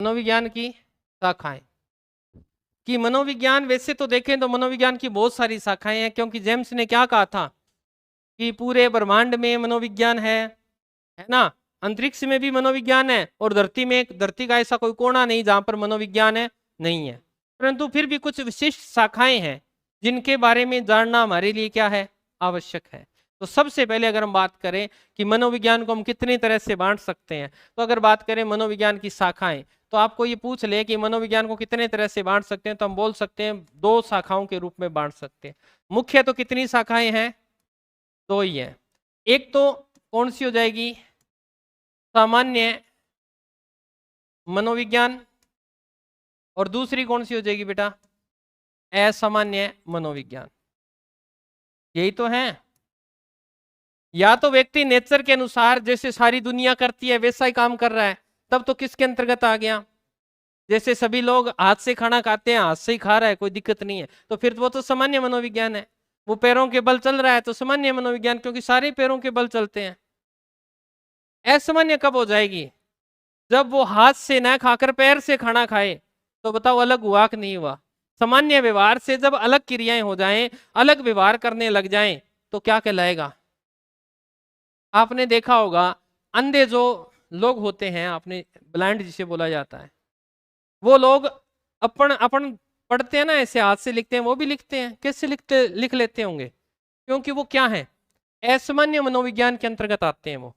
मनोविज्ञान की शाखाएं कि मनोविज्ञान, वैसे तो देखें तो मनोविज्ञान की बहुत सारी शाखाएं हैं, क्योंकि जेम्स ने क्या कहा था कि पूरे ब्रह्मांड में मनोविज्ञान है ना, अंतरिक्ष में भी मनोविज्ञान है, और धरती का ऐसा कोई कोना नहीं जहां पर मनोविज्ञान है नहीं है। परंतु फिर भी कुछ विशिष्ट शाखाएं हैं जिनके बारे में जानना हमारे लिए क्या है, आवश्यक है। तो सबसे पहले अगर हम बात करें कि मनोविज्ञान को हम कितनी तरह से बांट सकते हैं, तो अगर बात करें मनोविज्ञान की शाखाएं, तो आपको ये पूछ ले कि मनोविज्ञान को कितने तरह से बांट सकते हैं, तो हम बोल सकते हैं 2 शाखाओं के रूप में बांट सकते हैं। मुख्य तो कितनी शाखाएं हैं, 2 ही है। एक तो कौन सी हो जाएगी, सामान्य मनोविज्ञान, और दूसरी कौन सी हो जाएगी बेटा, असामान्य मनोविज्ञान। यही तो है। या तो व्यक्ति नेचर के अनुसार जैसे सारी दुनिया करती है वैसा ही काम कर रहा है, तब तो किसके अंतर्गत आ गया, जैसे सभी लोग हाथ से खाना खाते हैं हाथ से ही खा रहा है, कोई दिक्कत नहीं है, तो फिर वो तो सामान्य मनोविज्ञान है। वो पैरों के बल चल रहा है तो सामान्य मनोविज्ञान, क्योंकि सारे पैरों के बल चलते हैं। असामान्य कब हो जाएगी, जब वो हाथ से ना खाकर पैर से खाना खाए, तो बताओ अलग हुआ कि नहीं हुआ। सामान्य व्यवहार से जब अलग क्रियाएं हो जाएं, अलग व्यवहार करने लग जाएं, तो क्या कहलाएगा। आपने देखा होगा अंधे जो लोग होते हैं, आपने ब्लाइंड जिसे बोला जाता है, वो लोग अपन अपन पढ़ते हैं ना, ऐसे हाथ से लिखते हैं, वो भी लिखते हैं, कैसे लिख लेते होंगे, क्योंकि वो क्या है, असामान्य मनोविज्ञान के अंतर्गत आते हैं। वो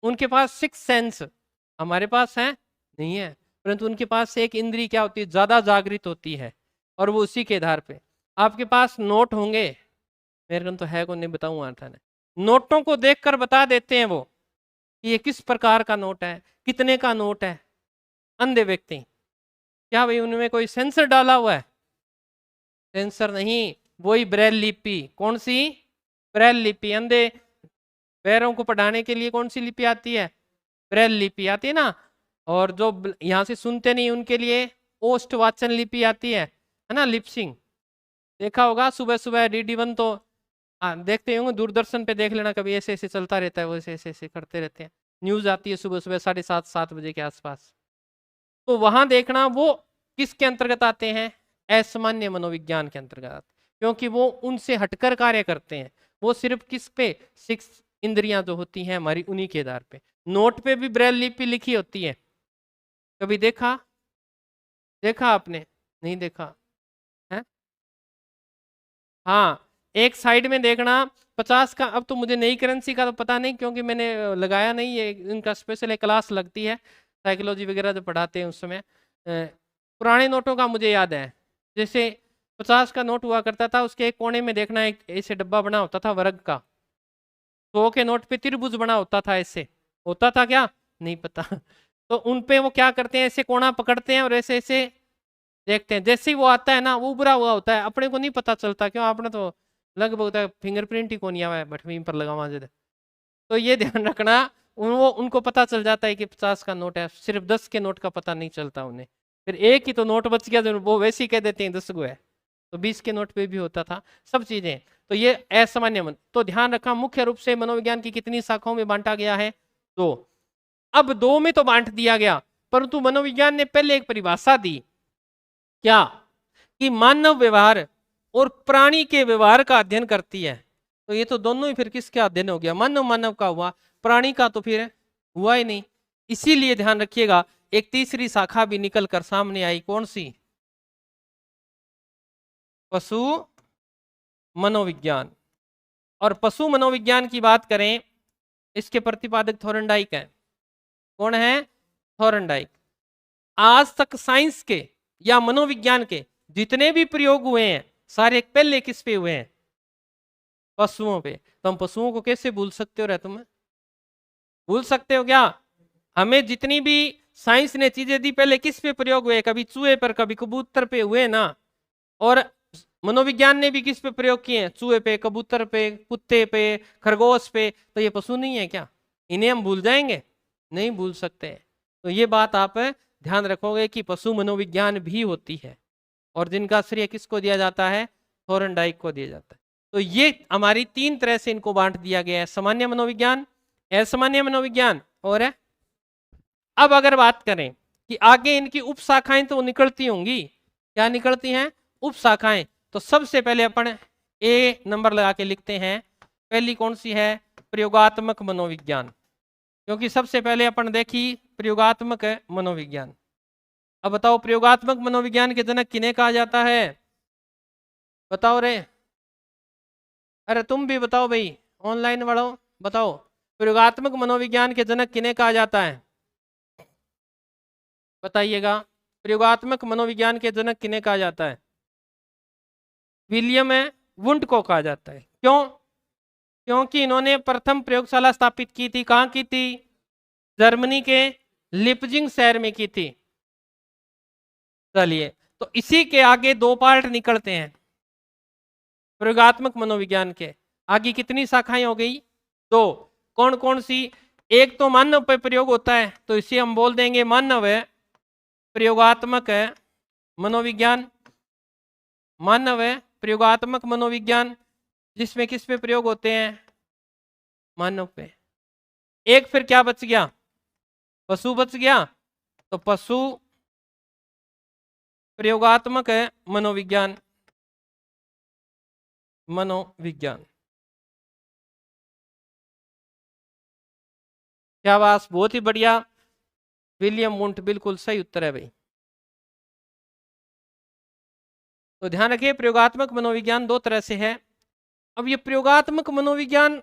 उनके पास 6 सेंस हमारे पास है नहीं है, परंतु उनके पास एक इंद्री क्या होती है, ज्यादा जागृत होती है, और वो उसी के आधार पे आपके पास नोट होंगे, मेरे को तो है को नहीं बताऊंगा था, नोटों को देखकर बता देते हैं वो कि ये किस प्रकार का नोट है, कितने का नोट है। अंधे व्यक्ति, क्या भाई उनमें कोई सेंसर डाला हुआ है, सेंसर नहीं, वही ब्रेल लिपि। कौन सी, ब्रेल लिपि। अंधे पैरों को पढ़ाने के लिए कौन सी लिपि आती है, ब्रेल लिपि आती है ना, और जो यहाँ से सुनते नहीं उनके लिए ओष्ठ वाचन लिपि आती है ना, लिपसिंग। देखा होगा सुबह सुबह DD1 तो देखते होंगे, दूरदर्शन पे देख लेना कभी, ऐसे ऐसे चलता रहता है, वो ऐसे ऐसे ऐसे करते रहते हैं, न्यूज आती है सुबह सुबह 7:30 7 बजे के आसपास। तो वहां देखना वो किसके अंतर्गत आते हैं, असामान्य मनोविज्ञान के अंतर्गत, क्योंकि वो उनसे हटकर कार्य करते हैं। वो सिर्फ किस पे, 6 इंद्रियां जो होती हैं हमारी, उन्हीं के आधार पे। नोट पे भी ब्रेल लिपि लिखी होती है, कभी देखा, देखा आपने, नहीं देखा है। हाँ, एक साइड में देखना 50 का, अब तो मुझे नई करेंसी का तो पता नहीं, क्योंकि मैंने लगाया नहीं है, इनका स्पेशल एक क्लास लगती है साइकोलॉजी वगैरह जो पढ़ाते हैं उस समय। पुराने नोटों का मुझे याद है, जैसे 50 का नोट हुआ करता था, उसके एक कोने में देखना एक ऐसे डब्बा बना होता था वर्ग का, 100 के नोट पे त्रिभुज बना होता था, ऐसे होता था क्या, नहीं पता। तो उन पे वो क्या करते हैं, ऐसे कोना पकड़ते हैं और ऐसे ऐसे देखते हैं, जैसे ही वो आता है ना, वो उभरा हुआ होता है, अपने को नहीं पता चलता, क्यों, आपने तो लगभग होता है फिंगरप्रिंट ही कौन आवा है बटवीं पर लगा हुआ। तो ये ध्यान रखना, उनको पता चल जाता है कि 50 का नोट है, सिर्फ 10 के नोट का पता नहीं चलता उन्हें। फिर एक ही तो नोट बच गया, जो वो वैसे ही कह देते हैं 10 गो है, तो 20 के नोट पे भी होता था, सब चीजें। तो ये असामान्य मन, तो ध्यान रखा मुख्य रूप से मनोविज्ञान की कितनी शाखाओं में बांटा गया है, 2। अब 2 में तो बांट दिया गया, परंतु मनोविज्ञान ने पहले एक परिभाषा दी, क्या, कि मानव व्यवहार और प्राणी के व्यवहार का अध्ययन करती है। तो ये तो दोनों ही फिर किसके अध्ययन हो गया, मानव मानव का हुआ, प्राणी का तो फिर हुआ ही नहीं। इसीलिए ध्यान रखिएगा एक तीसरी शाखा भी निकल कर सामने आई, कौन सी, पशु मनोविज्ञान। और पशु मनोविज्ञान की बात करें, इसके प्रतिपादक थॉर्नडाइक है। कौन है, थॉर्नडाइक। आज तक साइंस के या मनोविज्ञान के जितने भी प्रयोग हुए हैं, सारे पहले किस पे हुए हैं, पशुओं पे। तो हम पशुओं को कैसे भूल सकते हो, तुम भूल सकते हो क्या। हमें जितनी भी साइंस ने चीजें दी, पहले किस पे प्रयोग हुए, कभी चूहे पर, कभी कबूतर पे हुए ना। और मनोविज्ञान ने भी किस पे प्रयोग किए हैं, चूहे पे, कबूतर पे, कुत्ते पे, खरगोश पे। तो ये पशु नहीं है क्या, इन्हें हम भूल जाएंगे, नहीं भूल सकते। तो ये बात आप ध्यान रखोगे कि पशु मनोविज्ञान भी होती है, और जिनका श्रेय किसको दिया जाता है, थॉर्नडाइक को दिया जाता है। तो ये हमारी 3 तरह से इनको बांट दिया गया है, सामान्य मनोविज्ञान, असामान्य मनोविज्ञान और अब अगर बात करें कि आगे इनकी उपशाखाएं तो निकलती होंगी। क्या निकलती हैं? उपशाखाएं। तो सबसे पहले अपन ए नंबर लगा के लिखते हैं। पहली कौन सी है? प्रयोगात्मक मनोविज्ञान, क्योंकि सबसे पहले अपन देखी प्रयोगात्मक मनोविज्ञान। अब बताओ प्रयोगात्मक मनोविज्ञान के जनक किन्हें कहा जाता है? बताओ रे, अरे तुम भी बताओ भाई, ऑनलाइन वालों बताओ, प्रयोगात्मक मनोविज्ञान के जनक किन्हें कहा जाता है? बताइएगा, प्रयोगात्मक मनोविज्ञान के जनक किन्हें कहा जाता है? विलियम वुंट को कहा जाता है। क्यों? क्योंकि इन्होंने प्रथम प्रयोगशाला स्थापित की थी। कहां की थी? जर्मनी के लिपजिंग शहर में की थी। चलिए, तो इसी के आगे दो पार्ट निकलते हैं प्रयोगात्मक मनोविज्ञान के। आगे कितनी शाखाएं हो गई? दो। कौन कौन सी? एक तो मानव पर प्रयोग होता है, तो इसे हम बोल देंगे मानव प्रयोगात्मक मनोविज्ञान। मानव प्रयोगात्मक मनोविज्ञान, जिसमें किस पे प्रयोग होते हैं? मानव पे। एक फिर क्या बच गया? पशु बच गया। तो पशु प्रयोगात्मक मनोविज्ञान। मनोविज्ञान, क्या बात, बहुत ही बढ़िया। विलियम वुंट, बिल्कुल सही उत्तर है भाई। तो ध्यान रखिए, प्रयोगात्मक मनोविज्ञान दो तरह से है। अब ये प्रयोगात्मक मनोविज्ञान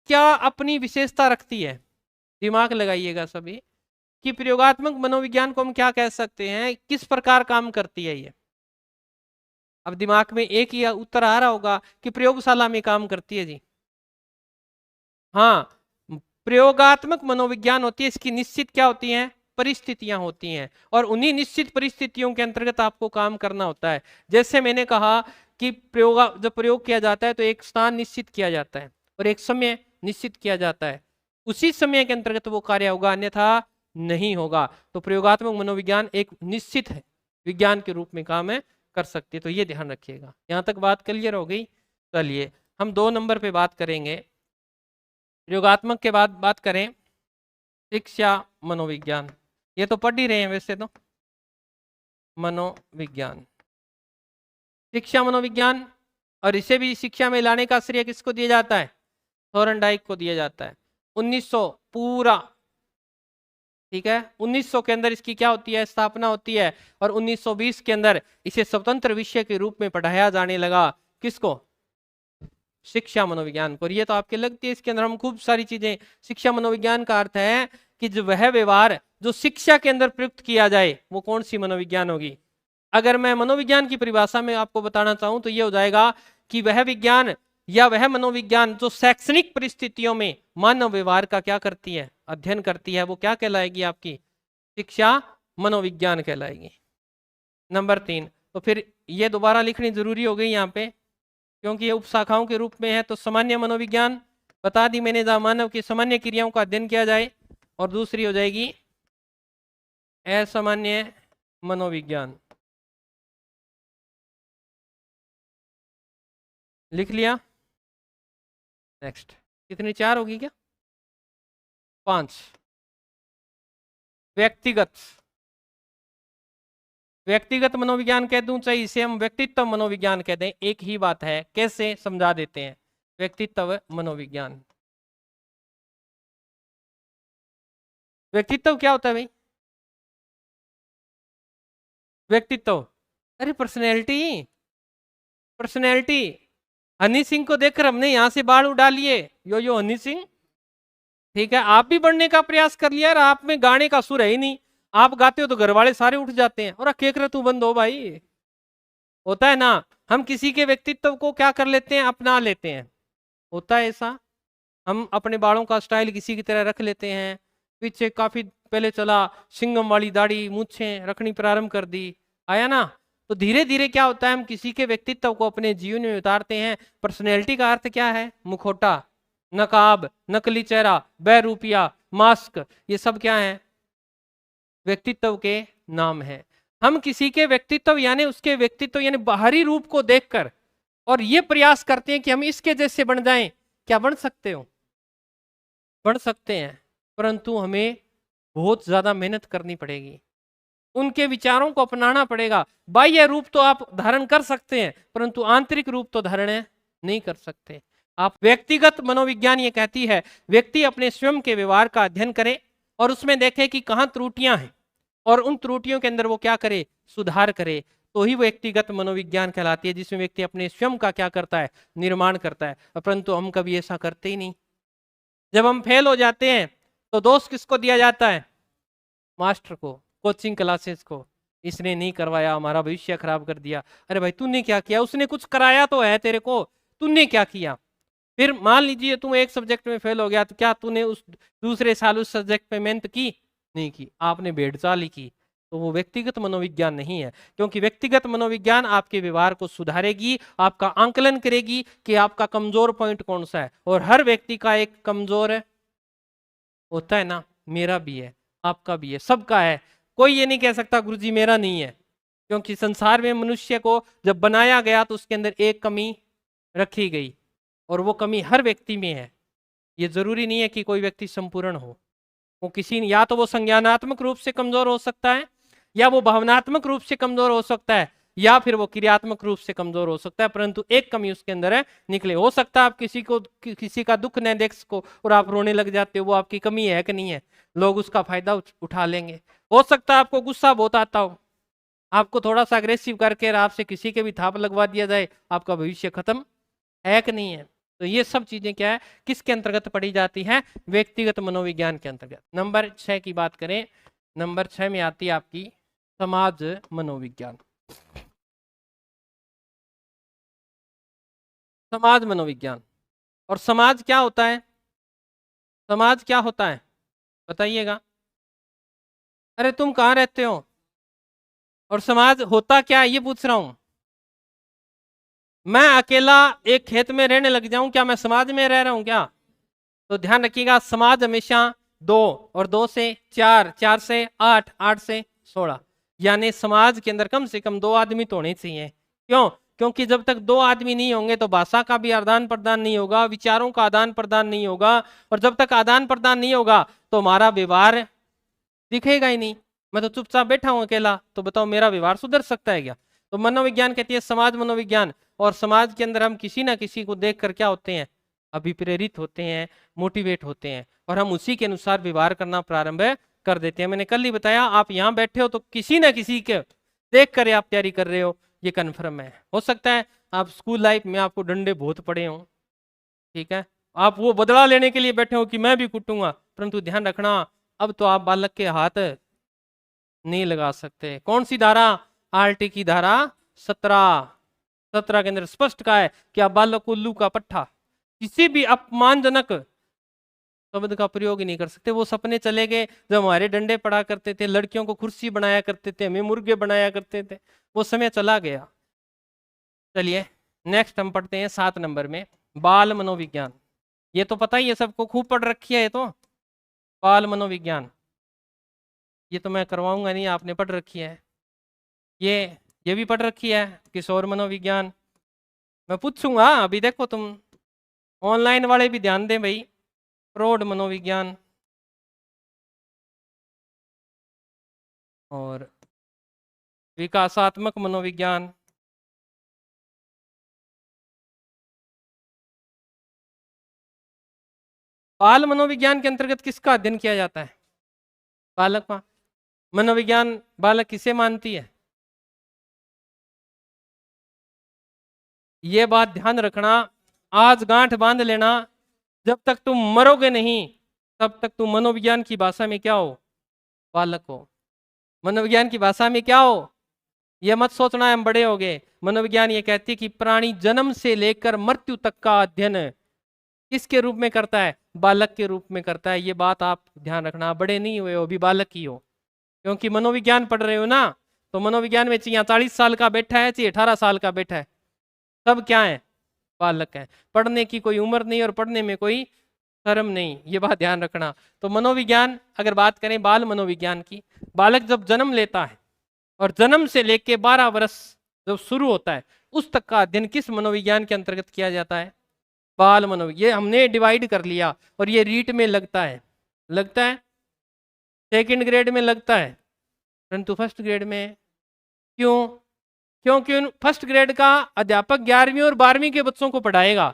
क्या अपनी विशेषता रखती है? दिमाग लगाइएगा सभी, कि प्रयोगात्मक मनोविज्ञान को हम क्या कह सकते हैं, किस प्रकार काम करती है ये। अब दिमाग में एक ही उत्तर आ रहा होगा कि प्रयोगशाला में काम करती है जी। हाँ, प्रयोगात्मक मनोविज्ञान होती है, इसकी निश्चित क्या होती हैं? परिस्थितियां होती हैं, और उन्हीं निश्चित परिस्थितियों के अंतर्गत आपको काम करना होता है। जैसे मैंने कहा कि जब प्रयोग किया जाता है तो एक स्थान निश्चित किया जाता है और एक समय निश्चित किया जाता है, उसी समय के अंतर्गत वो कार्य होगा, अन्यथा नहीं होगा। तो प्रयोगात्मक मनोविज्ञान एक निश्चित है विज्ञान के रूप में काम है कर सकती है। तो ये ध्यान रखिएगा। यहां तक बात क्लियर हो गई। चलिए, हम 2 नंबर पे बात करेंगे। प्रयोगात्मक के बाद बात करें शिक्षा मनोविज्ञान। ये तो पढ़ ही रहे हैं वैसे तो। मनोविज्ञान, शिक्षा मनोविज्ञान, और इसे भी शिक्षा में लाने का श्रेय किसको दिया जाता है? थॉर्नडाइक को दिया जाता है। 1900 पूरा, ठीक है, 1900 के अंदर इसकी क्या होती है? स्थापना होती है, और 1920 के अंदर इसे स्वतंत्र विषय के रूप में पढ़ाया जाने लगा। किसको? शिक्षा मनोविज्ञान को। ये तो आपके लगती है, इसके अंदर हम खूब सारी चीजें। शिक्षा मनोविज्ञान का अर्थ है कि जो वह व्यवहार जो शिक्षा के अंदर प्रयुक्त किया जाए, वो कौन सी मनोविज्ञान होगी? अगर मैं मनोविज्ञान की परिभाषा में आपको बताना चाहूं तो ये हो जाएगा कि वह विज्ञान या वह मनोविज्ञान जो शैक्षणिक परिस्थितियों में मानव व्यवहार का क्या करती है? अध्ययन करती है, वो क्या कहलाएगी? आपकी शिक्षा मनोविज्ञान कहलाएगी। नंबर 3, तो फिर ये दोबारा लिखनी जरूरी हो गई यहाँ पे, क्योंकि ये उपशाखाओं के रूप में है। तो सामान्य मनोविज्ञान बता दी मैंने, जहां मानव की सामान्य क्रियाओं का अध्ययन किया जाए, और दूसरी हो जाएगी असामान्य मनोविज्ञान। लिख लिया? नेक्स्ट, कितनी 4 होगी क्या? 5। व्यक्तिगत, व्यक्तिगत मनोविज्ञान कह दूं चाहे इसे हम व्यक्तित्व मनोविज्ञान कह दें, एक ही बात है। कैसे समझा देते हैं। व्यक्तित्व मनोविज्ञान, व्यक्तित्व क्या होता है भाई? व्यक्तित्व, अरे पर्सनैलिटी। पर्सनैलिटी, हनी सिंह को देखकर हमने यहां से बाल उड़ा लिए, यो हनी सिंह। ठीक है, आप भी बढ़ने का प्रयास कर लिया, और आप में गाने का सुर है ही नहीं। आप गाते हो तो घर वाले सारे उठ जाते हैं, और केक तू बंद हो भाई। होता है ना, हम किसी के व्यक्तित्व को क्या कर लेते हैं? अपना लेते हैं। होता है ऐसा। हम अपने बालों का स्टाइल किसी की तरह रख लेते हैं। पीछे काफी पहले चला सिंगम वाली दाढ़ी मूछें रखनी प्रारंभ कर दी, आया ना। तो धीरे धीरे क्या होता है, हम किसी के व्यक्तित्व को अपने जीवन में उतारते हैं। पर्सनैलिटी का अर्थ क्या है? मुखौटा, नकाब, नकली चेहरा, बहरूपिया, मास्क, ये सब क्या है? व्यक्तित्व के नाम है। हम किसी के व्यक्तित्व यानी उसके व्यक्तित्व यानी बाहरी रूप को देखकर और ये प्रयास करते हैं कि हम इसके जैसे बन जाएं। क्या बन सकते हो? बन सकते हैं, परंतु हमें बहुत ज्यादा मेहनत करनी पड़ेगी। उनके विचारों को अपनाना पड़ेगा। बाह्य रूप तो आप धारण कर सकते हैं, परंतु आंतरिक रूप तो धारण नहीं कर सकते। आप व्यक्तिगत मनोविज्ञान ये कहती है व्यक्ति अपने स्वयं के व्यवहार का अध्ययन करे और उसमें देखे कि कहाँ त्रुटियां हैं और उन त्रुटियों के अंदर वो क्या करे, सुधार करे, तो ही वो व्यक्तिगत मनोविज्ञान कहलाती है, जिसमें व्यक्ति अपने स्वयं का क्या करता है, निर्माण करता है। परंतु हम कभी ऐसा करते ही नहीं। जब हम फेल हो जाते हैं तो दोष किसको दिया जाता है, मास्टर को, कोचिंग क्लासेस को, इसने नहीं करवाया, हमारा भविष्य खराब कर दिया। अरे भाई तूने क्या किया, उसने कुछ कराया तो है तेरे को, तूने क्या किया। फिर मान लीजिए तुम एक सब्जेक्ट में फेल हो गया, तो क्या तूने उस दूसरे साल उस सब्जेक्ट पे मेहनत की, नहीं की, आपने भेड़चाल ही की। तो वो व्यक्तिगत मनोविज्ञान नहीं है, क्योंकि व्यक्तिगत मनोविज्ञान आपके व्यवहार को सुधारेगी, आपका आंकलन करेगी कि आपका कमजोर पॉइंट कौन सा है। और हर व्यक्ति का एक कमजोर होता है ना, मेरा भी है, आपका भी है, सबका है। कोई ये नहीं कह सकता गुरुजी मेरा नहीं है, क्योंकि संसार में मनुष्य को जब बनाया गया तो उसके अंदर एक कमी रखी गई और वो कमी हर व्यक्ति में है। ये जरूरी नहीं है कि कोई व्यक्ति संपूर्ण हो। वो किसी, या तो वो संज्ञानात्मक रूप से कमजोर हो सकता है, या वो भावनात्मक रूप से कमजोर हो सकता है, या फिर वो क्रियात्मक रूप से कमजोर हो सकता है, परंतु एक कमी उसके अंदर है, निकले। हो सकता है आप किसी का दुख न देख सको और आप रोने लग जाते हो, वो आपकी कमी है कि नहीं है, लोग उसका फायदा उठा लेंगे। हो सकता है आपको गुस्सा बहुत आता हो, आपको थोड़ा सा अग्रेसिव करके आपसे किसी के भी थाप लगवा दिया जाए, आपका भविष्य खत्म है कि नहीं है। तो ये सब चीजें क्या है, किसके अंतर्गत पढ़ी जाती है, व्यक्तिगत मनोविज्ञान के अंतर्गत। नंबर 6 की बात करें, नंबर 6 में आती है आपकी समाज मनोविज्ञान। समाज मनोविज्ञान। और समाज क्या होता है, समाज क्या होता है बताइएगा। अरे तुम कहाँ रहते हो और समाज होता क्या है, ये पूछ रहा हूं। मैं अकेला एक खेत में रहने लग जाऊं, क्या मैं समाज में रह रहा हूं क्या। तो ध्यान रखिएगा, समाज हमेशा 2 और 2 से 4, 4 से 8, 8 से 16, यानी समाज के अंदर कम से कम 2 आदमी तो होने चाहिए। क्यों, क्योंकि जब तक 2 आदमी नहीं होंगे तो भाषा का भी आदान प्रदान नहीं होगा, विचारों का आदान प्रदान नहीं होगा, और जब तक आदान प्रदान नहीं होगा तो हमारा व्यवहार दिखेगा ही नहीं। मैं तो चुपचाप बैठा हूं अकेला, तो बताओ मेरा व्यवहार सुधर सकता है क्या। तो मनोविज्ञान कहती है समाज मनोविज्ञान, और समाज के अंदर हम किसी ना किसी को देखकर क्या होते हैं, अभिप्रेरित होते हैं, मोटिवेट होते हैं, और हम उसी के अनुसार व्यवहार करना प्रारंभ कर देते हैं। मैंने कल ही बताया, आप यहाँ बैठे हो तो किसी ना किसी के देख कर आप तैयारी कर रहे हो, ये कन्फर्म है। हो सकता है आप स्कूल लाइफ में आपको डंडे बहुत पड़े हो, ठीक है, आप वो बदला लेने के लिए बैठे हो कि मैं भी कुटूंगा, परंतु ध्यान रखना अब तो आप बालक के हाथ नहीं लगा सकते। कौन सी धारा, आरटी की धारा 17 के अंदर स्पष्ट कहा है कि आप बालक को उल्लू का पट्टा, किसी भी अपमानजनक शब्द का प्रयोग ही नहीं कर सकते। वो सपने चले गए जब हमारे डंडे पड़ा करते थे, लड़कियों को कुर्सी बनाया करते थे, हमें मुर्गे बनाया करते थे, वो समय चला गया। चलिए नेक्स्ट हम पढ़ते हैं 7 नंबर में, बाल मनोविज्ञान। ये तो पता ही है सबको, खूब पढ़ रखी है ये तो, बाल मनोविज्ञान। ये तो मैं करवाऊंगा नहीं, आपने पढ़ रखी है। ये भी पढ़ रखी है, किशोर मनोविज्ञान। मैं पूछूंगा अभी, देखो तुम ऑनलाइन वाले भी ध्यान दें भाई, प्रौढ़ मनोविज्ञान और विकासात्मक मनोविज्ञान। बाल मनोविज्ञान के अंतर्गत किसका अध्ययन किया जाता है, बालक का मनोविज्ञान। बालक किसे मानती है, ये बात ध्यान रखना, आज गांठ बांध लेना, जब तक तुम मरोगे नहीं तब तक तुम मनोविज्ञान की भाषा में क्या हो, बालक हो। मनोविज्ञान की भाषा में क्या हो, यह मत सोचना हम बड़े हो गए। मनोविज्ञान ये कहती है कि प्राणी जन्म से लेकर मृत्यु तक का अध्ययन किसके रूप में करता है, बालक के रूप में करता है। ये बात आप ध्यान रखना, बड़े नहीं हुए हो, अभी बालक ही हो, क्योंकि मनोविज्ञान पढ़ रहे हो ना। तो मनोविज्ञान में चाहिए 40 साल का बैठा है, चाहिए 18 साल का बैठा है, सब क्या है, बालक है। पढ़ने की कोई उम्र नहीं और पढ़ने में कोई शर्म नहीं, ये बात ध्यान रखना। तो मनोविज्ञान अगर बात करें बाल मनोविज्ञान की, बालक जब जन्म लेता है और जन्म से लेके 12 वर्ष जब शुरू होता है उस तक का अध्ययन किस मनोविज्ञान के अंतर्गत किया जाता है, बाल मनोविज्ञान। ये हमने डिवाइड कर लिया, और ये रीट में लगता है, लगता है सेकंड ग्रेड में लगता है, परंतु फर्स्ट ग्रेड में क्यों? क्योंकि फर्स्ट ग्रेड का अध्यापक 11वीं और 12वीं के बच्चों को पढ़ाएगा,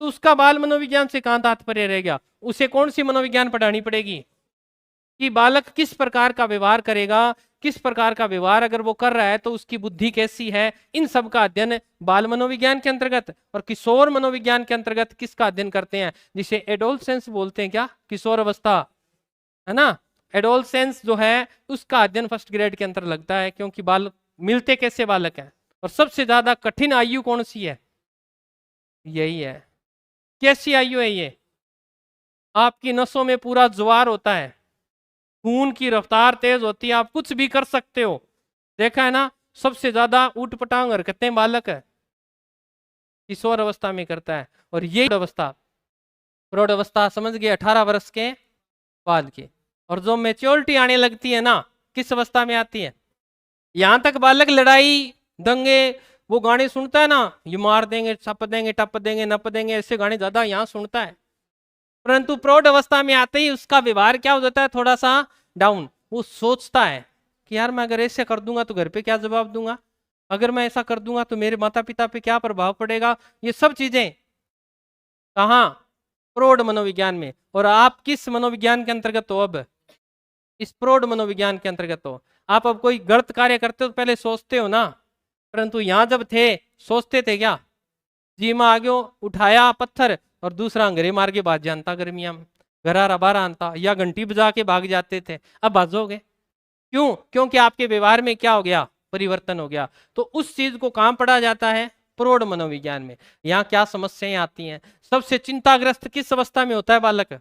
तो उसका बाल मनोविज्ञान से कहां तात्पर्य रह गया? उसे कौन सी मनोविज्ञान पढ़ानी पड़ेगी कि बालक किस प्रकार का व्यवहार करेगा, किस प्रकार का व्यवहार अगर वो कर रहा है तो उसकी बुद्धि कैसी है। इन सब का अध्ययन बाल मनोविज्ञान के अंतर्गत और किशोर मनोविज्ञान के अंतर्गत किसका अध्ययन करते हैं, जिसे एडोलसेंस बोलते हैं। क्या? किशोर अवस्था, है ना। एडोलसेंस जो है उसका अध्ययन फर्स्ट ग्रेड के अंतर लगता है, क्योंकि बाल मिलते कैसे बालक हैं। और सबसे ज्यादा कठिन आयु कौन सी है? यही है। कैसी आयु है ये? आपकी नसों में पूरा ज्वार होता है, खून की रफ्तार तेज होती है, आप कुछ भी कर सकते हो। देखा है ना, सबसे ज्यादा ऊट पटांग हरकतें बालक है किशोर अवस्था में करता है। और ये अवस्था, प्रौढ़ अवस्था समझ गए 18 वर्ष के बाद की। और जो मेच्योरिटी आने लगती है ना, किस अवस्था में आती है? यहां तक बालक लड़ाई दंगे वो गाने सुनता है ना, ये मार देंगे, छप देंगे, टप देंगे, नप देंगे, ऐसे गाने ज्यादा यहाँ सुनता है। परंतु प्रौढ़ अवस्था में आते ही उसका व्यवहार क्या हो जाता है? थोड़ा सा डाउन। वो सोचता है कि यार मैं अगर ऐसे कर दूंगा तो घर पे क्या जवाब दूंगा, अगर मैं ऐसा कर दूंगा तो मेरे माता पिता पे क्या प्रभाव पड़ेगा। ये सब चीजें कहाँ? प्रौढ़ मनोविज्ञान में। और आप किस मनोविज्ञान के अंतर्गत हो? अब इस प्रौढ़ मनोविज्ञान के अंतर्गत हो। आप अब कोई गलत कार्य करते हो तो पहले सोचते हो ना, परंतु यहां जब थे सोचते थे क्या? जी में आगे उठाया पत्थर और दूसरा अंग्रेज मार के भाग जानता, गर्मिया में घरारा बारह आनता, या घंटी बजा के भाग जाते थे। अब भाजोगे क्यों? क्योंकि आपके व्यवहार में क्या हो गया? परिवर्तन हो गया। तो उस चीज को कहां पढ़ा जाता है? प्रौढ़ मनोविज्ञान में। यहाँ क्या समस्याएं आती हैं? सबसे चिंताग्रस्त किस अवस्था में होता है बालक?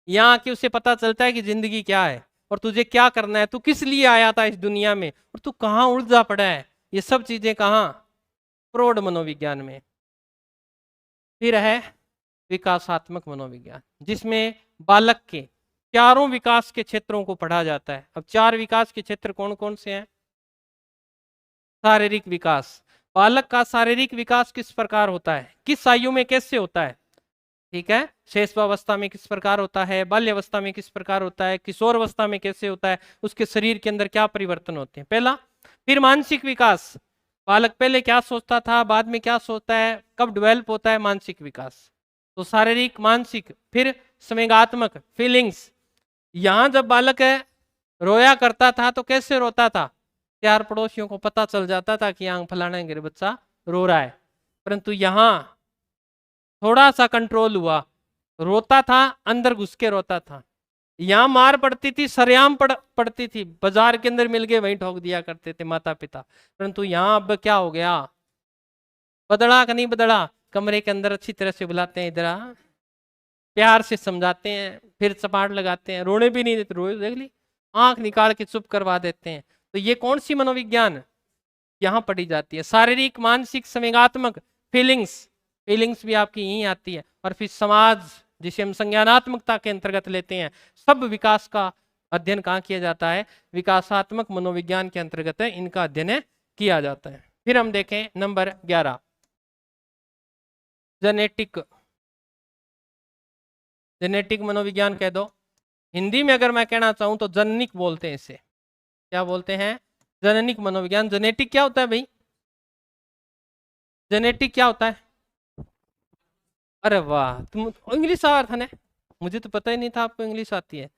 यहाँ कि उसे पता चलता है कि जिंदगी क्या है और तुझे क्या करना है, तू किस लिए आया था इस दुनिया में और तू कहाँ उलझा पड़ा है। ये सब चीजें कहाँ? प्रौढ़ मनोविज्ञान में। फिर है विकासात्मक मनोविज्ञान, जिसमें बालक के चारों विकास के क्षेत्रों को पढ़ा जाता है। अब 4 विकास के क्षेत्र कौन कौन से हैं? शारीरिक विकास, बालक का शारीरिक विकास किस प्रकार होता है, किस आयु में कैसे होता है, ठीक है। शैशवावस्था में किस प्रकार होता है, बाल्यावस्था में किस प्रकार होता है, किशोर अवस्था में कैसे होता है, उसके शरीर के अंदर क्या परिवर्तन होते हैं, पहला। फिर मानसिक विकास, बालक पहले क्या सोचता था, बाद में क्या सोचता है, कब डेवलप होता है मानसिक विकास। तो शारीरिक, मानसिक। फिर संवेगात्मक, फीलिंग्स। यहां जब बालक रोया करता था तो कैसे रोता था? 4 पड़ोसियों को पता चल जाता था कि यहाँ फलाना गिर बच्चा रो रहा है। परंतु यहाँ थोड़ा सा कंट्रोल हुआ, रोता था अंदर घुस के रोता था। यहाँ मार पड़ती थी, सरेआम पड़ती थी, बाजार के अंदर मिल गए वहीं ठोक दिया करते थे माता पिता। परंतु यहाँ अब क्या हो गया? बदला का नहीं बदला, कमरे के अंदर अच्छी तरह से बुलाते हैं, इधर आ, प्यार से समझाते हैं, फिर चपाट लगाते हैं, रोने भी नहीं देते, रोए देख ली, आंख निकाल के चुप करवा देते हैं। तो ये कौन सी मनोविज्ञान यहाँ पढ़ी जाती है? शारीरिक, मानसिक, संवेगात्मक, फीलिंग्स। फीलिंग्स भी आपकी यहीं आती है। और फिर समाज, जिसे हम संज्ञानात्मकता के अंतर्गत लेते हैं। सब विकास का अध्ययन कहाँ किया जाता है? विकासात्मक मनोविज्ञान के अंतर्गत इनका अध्ययन किया जाता है। फिर हम देखें नंबर 11, जेनेटिक। जेनेटिक मनोविज्ञान कह दो, हिंदी में अगर मैं कहना चाहूं तो जननिक बोलते हैं इसे। क्या बोलते हैं? जननिक मनोविज्ञान। जेनेटिक क्या होता है भाई? जेनेटिक क्या होता है? अरे वाह, तुम इंग्लिश आ था ना, मुझे तो पता ही नहीं था आपको इंग्लिश आती है।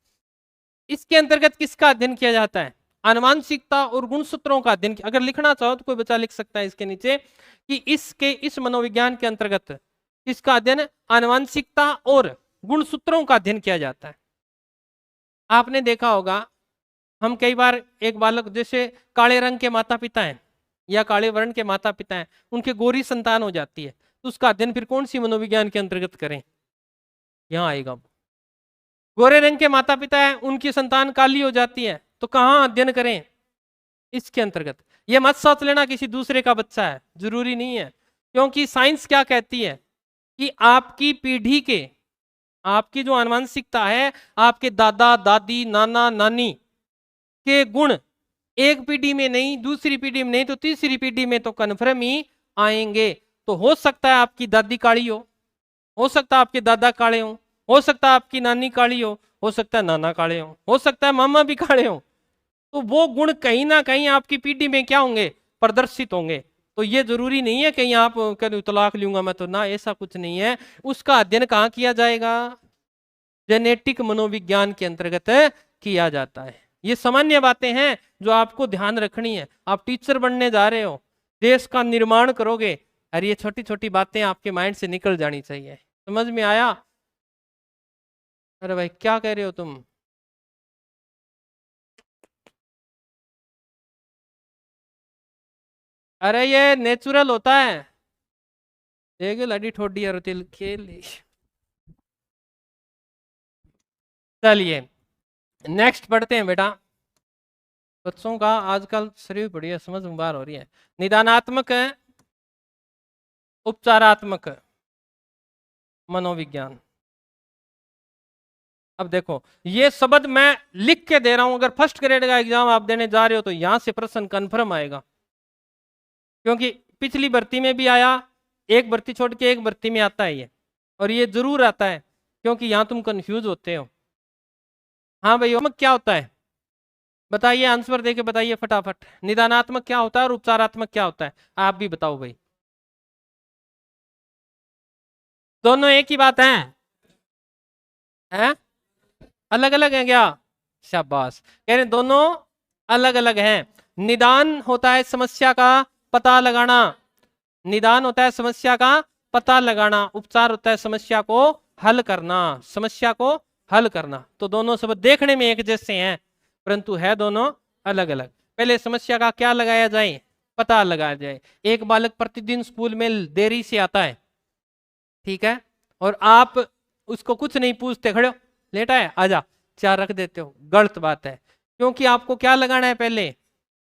इसके अंतर्गत किसका अध्ययन किया जाता है? आनुवांशिकता और गुणसूत्रों का अध्ययन। अगर लिखना चाहो तो कोई बच्चा लिख सकता है इसके नीचे कि इस मनोविज्ञान के अंतर्गत किसका अध्ययन? आनुवांशिकता और गुणसूत्रों का अध्ययन किया जाता है। आपने देखा होगा, हम कई बार एक बालक, जैसे काले रंग के माता पिता हैं या काले वर्ण के माता पिता हैं, उनके गोरी संतान हो जाती है, तो उसका अध्ययन फिर कौन सी मनोविज्ञान के अंतर्गत करें? यहाँ आएगा। गोरे रंग के माता पिता हैं, उनकी संतान काली हो जाती है, तो कहाँ अध्ययन करें? इसके अंतर्गत। ये मत सोच लेना किसी दूसरे का बच्चा है, जरूरी नहीं है। क्योंकि साइंस क्या कहती है कि आपकी पीढ़ी के, आपकी जो आनुवंशिकता है, आपके दादा दादी, नाना नानी के गुण एक पीढ़ी में नहीं, दूसरी पीढ़ी में नहीं, तो तीसरी पीढ़ी में तो कन्फर्म ही आएंगे। तो हो सकता है आपकी दादी काली हो सकता है आपके दादा काले हो सकता है आपकी नानी काली हो सकता है नाना काले हो सकता है मामा भी काले हो। तो वो गुण कहीं ना कहीं आपकी पीढ़ी में क्या होंगे, प्रदर्शित होंगे। तो ये जरूरी नहीं है कहीं आप कहीं तलाक लूंगा मैं तो, ना ऐसा कुछ नहीं है। उसका अध्ययन कहाँ किया जाएगा, जेनेटिक मनोविज्ञान के अंतर्गत किया जाता है। ये सामान्य बातें हैं जो आपको ध्यान रखनी है। आप टीचर बनने जा रहे हो, देश का निर्माण करोगे, अरे ये छोटी छोटी बातें आपके माइंड से निकल जानी चाहिए। समझ में आया? अरे भाई क्या कह रहे हो तुम? अरे ये नेचुरल होता है। देख लड़ी ठोडी और तिल खेल। चलिए नेक्स्ट पढ़ते हैं बेटा। बच्चों का आजकल शरीर बड़ी है, समझ में बाहर हो रही है। निदानात्मक है, उपचारात्मक मनोविज्ञान। अब देखो ये शब्द मैं लिख के दे रहा हूं, अगर फर्स्ट ग्रेड का एग्जाम आप देने जा रहे हो तो यहां से प्रश्न कंफर्म आएगा, क्योंकि पिछली भर्ती में भी आया, एक भर्ती छोड़ के एक भर्ती में आता है ये, और ये जरूर आता है क्योंकि यहां तुम कंफ्यूज होते हो। हाँ भाई क्या होता है बताइए, आंसर देके बताइए फटाफट। निदानात्मक क्या होता है और उपचारात्मक क्या होता है, आप भी बताओ भाई। दोनों एक ही बात है? अलग अलग है क्या? शाबाश, कह रहे दोनों अलग अलग हैं। निदान होता है समस्या का पता लगाना, निदान होता है समस्या का पता लगाना, उपचार होता है समस्या को हल करना, समस्या को हल करना। तो दोनों शब्द देखने में एक जैसे हैं परंतु है दोनों अलग अलग। पहले समस्या का क्या लगाया जाए, पता लगाया जाए। एक बालक प्रतिदिन स्कूल में देरी से आता है, ठीक है, और आप उसको कुछ नहीं पूछते, खड़े हो, लेटा है, आजा, चार रख देते हो, गलत बात है। क्योंकि आपको क्या लगाना है, पहले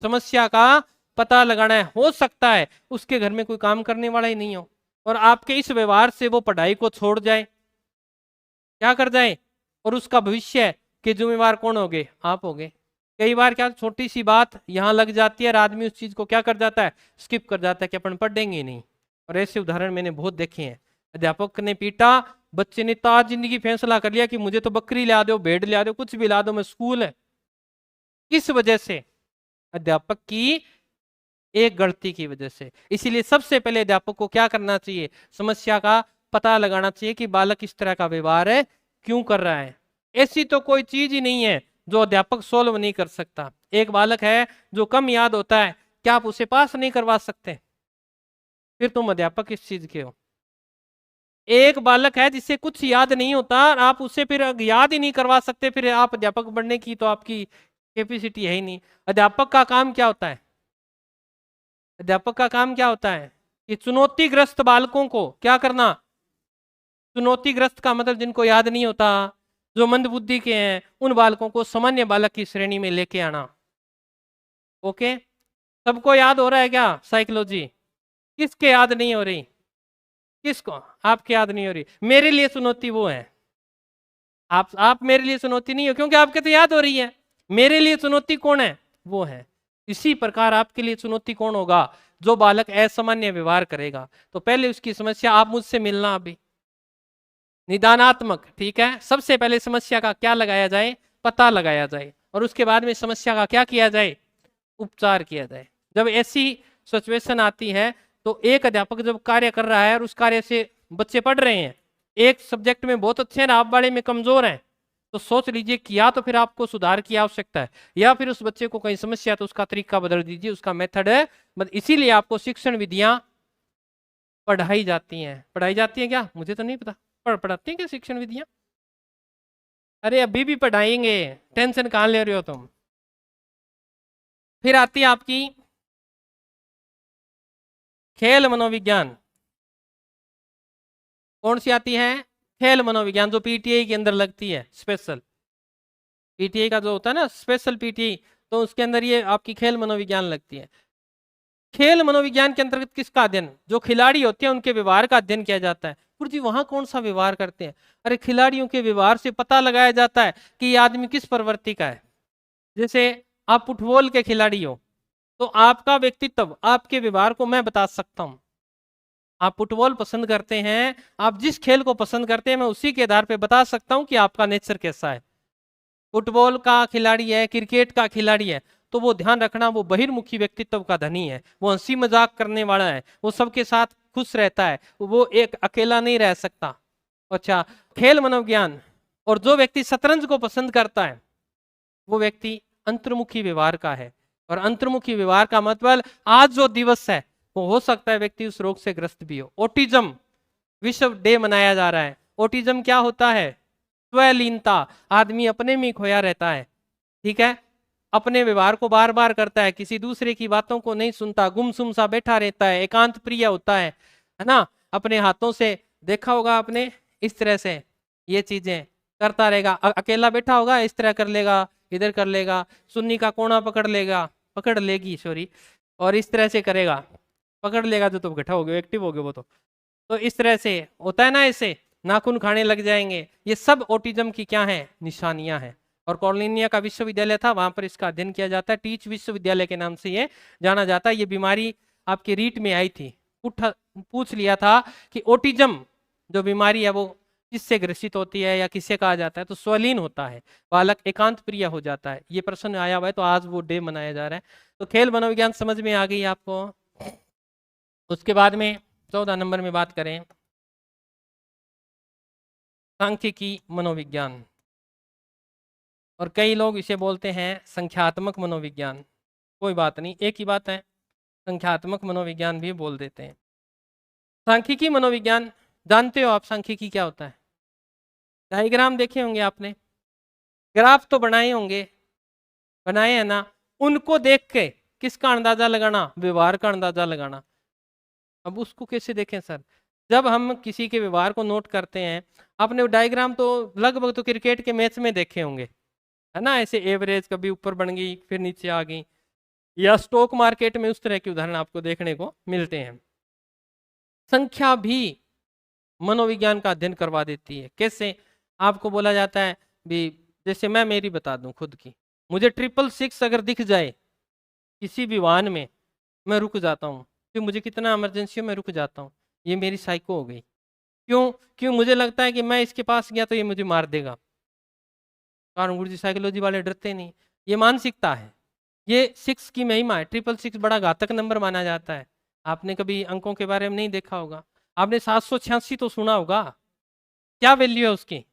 समस्या का पता लगाना है। हो सकता है उसके घर में कोई काम करने वाला ही नहीं हो और आपके इस व्यवहार से वो पढ़ाई को छोड़ जाए, क्या कर जाए, और उसका भविष्य के जिम्मेवार कौन होगे, आप होगे। कई बार क्या छोटी सी बात यहां लग जाती है और आदमी उस चीज को क्या कर जाता है, स्किप कर जाता है कि अपन पढ़ेंगे ही नहीं। और ऐसे उदाहरण मैंने बहुत देखे हैं। अध्यापक ने पीटा, बच्चे ने ताज जिंदगी फैसला कर लिया कि मुझे तो बकरी ला दो, भेड़ ला दो, कुछ भी ला दो, मैं स्कूल है। किस वजह से? अध्यापक की एक गलती की वजह से। इसीलिए सबसे पहले अध्यापक को क्या करना चाहिए, समस्या का पता लगाना चाहिए कि बालक इस तरह का व्यवहार है क्यों कर रहा है। ऐसी तो कोई चीज ही नहीं है जो अध्यापक सोल्व नहीं कर सकता। एक बालक है जो कम याद होता है, क्या आप उसे पास नहीं करवा सकते? फिर तुम अध्यापक किस चीज के हो? एक बालक है जिसे कुछ याद नहीं होता, आप उसे फिर याद ही नहीं करवा सकते, फिर आप अध्यापक बनने की तो आपकी कैपेसिटी है ही नहीं। अध्यापक का काम क्या होता है, अध्यापक का काम क्या होता है कि चुनौतीग्रस्त बालकों को क्या करना, चुनौतीग्रस्त का मतलब जिनको याद नहीं होता, जो मंदबुद्धि के हैं, उन बालकों को सामान्य बालक की श्रेणी में लेके आना। ओके, सबको याद हो रहा है क्या साइकोलॉजी? किसके याद नहीं हो रही, किसको? आपके याद नहीं हो रही। मेरे लिए चुनौती वो है, आप मेरे लिए चुनौती नहीं हो क्योंकि आपके तो याद हो रही है। मेरे लिए चुनौती कौन है, वो है। इसी प्रकार आपके लिए चुनौती कौन होगा, जो बालक असामान्य व्यवहार करेगा। तो पहले उसकी समस्या, आप मुझसे मिलना अभी। निदानात्मक, ठीक है, सबसे पहले समस्या का क्या लगाया जाए, पता लगाया जाए, और उसके बाद में समस्या का क्या किया जाए, उपचार किया जाए। जब ऐसी सिचुएशन आती है तो एक अध्यापक जब कार्य कर रहा है और उस कार्य से बच्चे पढ़ रहे हैं, एक सब्जेक्ट में बहुत अच्छे हैं ना, आप वाले में कमजोर हैं, तो सोच लीजिए कि या तो फिर आपको सुधार की आवश्यकता है या फिर उस बच्चे को कहीं समस्या है तो उसका तरीका बदल दीजिए, उसका मेथड है। मतलब इसीलिए आपको शिक्षण विधियां पढ़ाई जाती हैं। पढ़ाई जाती हैं क्या, मुझे तो नहीं पता, पढ़ाती हैं क्या शिक्षण विधियां? अरे अभी भी पढ़ाएंगे, टेंशन कहां ले रहे हो तुम। फिर आती है आपकी खेल मनोविज्ञान। कौन सी आती है, खेल मनोविज्ञान, जो पीटीआई के अंदर लगती है, स्पेशल पीटीआई का जो होता है ना, स्पेशल पीटीआई, तो उसके अंदर ये आपकी खेल मनोविज्ञान लगती है। खेल मनोविज्ञान के अंतर्गत किसका अध्ययन, जो खिलाड़ी होते हैं उनके व्यवहार का अध्ययन किया जाता है। जी वहां कौन सा व्यवहार करते हैं? अरे खिलाड़ियों के व्यवहार से पता लगाया जाता है कि ये आदमी किस प्रवृत्ति का है। जैसे आप फुटबॉल के खिलाड़ी हो तो आपका व्यक्तित्व, आपके व्यवहार को मैं बता सकता हूं। आप फुटबॉल पसंद करते हैं, आप जिस खेल को पसंद करते हैं, मैं उसी के आधार पे बता सकता हूं कि आपका नेचर कैसा है। फुटबॉल का खिलाड़ी है, क्रिकेट का खिलाड़ी है, तो वो ध्यान रखना वो बहिर्मुखी व्यक्तित्व का धनी है, वो हंसी मजाक करने वाला है, वो सबके साथ खुश रहता है, वो एक अकेला नहीं रह सकता। अच्छा, खेल मनोविज्ञान, और जो व्यक्ति शतरंज को पसंद करता है वो व्यक्ति अंतर्मुखी व्यवहार का है। और अंतर्मुखी व्यवहार का मतलब आज जो दिवस है वो हो सकता है व्यक्ति उस रोग से ग्रस्त भी हो। ऑटिज्म विश्व डे मनाया जा रहा है। ऑटिज्म क्या होता है? स्वलीनता, आदमी अपने में खोया रहता है, ठीक है, अपने व्यवहार को बार बार करता है, किसी दूसरे की बातों को नहीं सुनता, गुमसुम सा बैठा रहता है, एकांत प्रिय होता है ना, अपने हाथों से देखा होगा आपने, इस तरह से ये चीजें करता रहेगा, अकेला बैठा होगा इस तरह कर लेगा, इधर कर लेगा, सुन्नी का कोना पकड़ लेगी सॉरी, और इस तरह से करेगा, पकड़ लेगा तो बैठा हो गया, एक्टिव हो गया वो तो इस तरह से होता है ना, ऐसे नाखून खाने लग जाएंगे। ये सब ऑटिज्म की क्या है? निशानियां हैं। और कॉलोनिया का विश्वविद्यालय था, वहां पर इसका अध्ययन किया जाता है, टीच विश्वविद्यालय के नाम से ये जाना जाता है। ये बीमारी आपकी रीट में आई थी, पूछ लिया था कि ऑटिज्म जो बीमारी है वो किससे ग्रसित होती है या किससे कहा जाता है, तो स्वलीन होता है, बालक एकांत प्रिय हो जाता है। ये प्रश्न आया हुआ है, तो आज वो डे मनाया जा रहा है। तो खेल मनोविज्ञान समझ में आ गई आपको। उसके बाद में 14 नंबर में बात करें सांख्यिकी मनोविज्ञान, और कई लोग इसे बोलते हैं संख्यात्मक मनोविज्ञान। कोई बात नहीं, एक ही बात है, संख्यात्मक मनोविज्ञान भी बोल देते हैं। सांख्यिकी मनोविज्ञान, जानते हो आप सांख्यिकी क्या होता है? डायग्राम देखे होंगे आपने, ग्राफ तो बनाए होंगे, बनाए हैं ना, उनको देख के किसका अंदाजा लगाना? व्यवहार का अंदाजा लगाना। अब उसको कैसे देखें सर? जब हम किसी के व्यवहार को नोट करते हैं, आपने डायग्राम तो लगभग तो क्रिकेट के मैच में देखे होंगे, है ना, ऐसे एवरेज कभी ऊपर बन गई फिर नीचे आ गई, या स्टॉक मार्केट में उस तरह के उदाहरण आपको देखने को मिलते हैं। संख्या भी मनोविज्ञान का अध्ययन करवा देती है। कैसे? आपको बोला जाता है भी, जैसे मैं मेरी बता दूं खुद की, मुझे 666 अगर दिख जाए किसी भी वाहन में, मैं रुक जाता हूँ, फिर मुझे कितना इमरजेंसी हो मैं रुक जाता हूँ, ये मेरी साइको हो गई। क्यों? क्यों मुझे लगता है कि मैं इसके पास गया तो ये मुझे मार देगा। कारण गुरु जी साइकोलॉजी वाले डरते नहीं, ये मानसिकता है। ये 6 की महिमा है, 666 बड़ा घातक नंबर माना जाता है। आपने कभी अंकों के बारे में नहीं देखा होगा, आपने 786 तो सुना होगा, क्या वैल्यू है उसकी?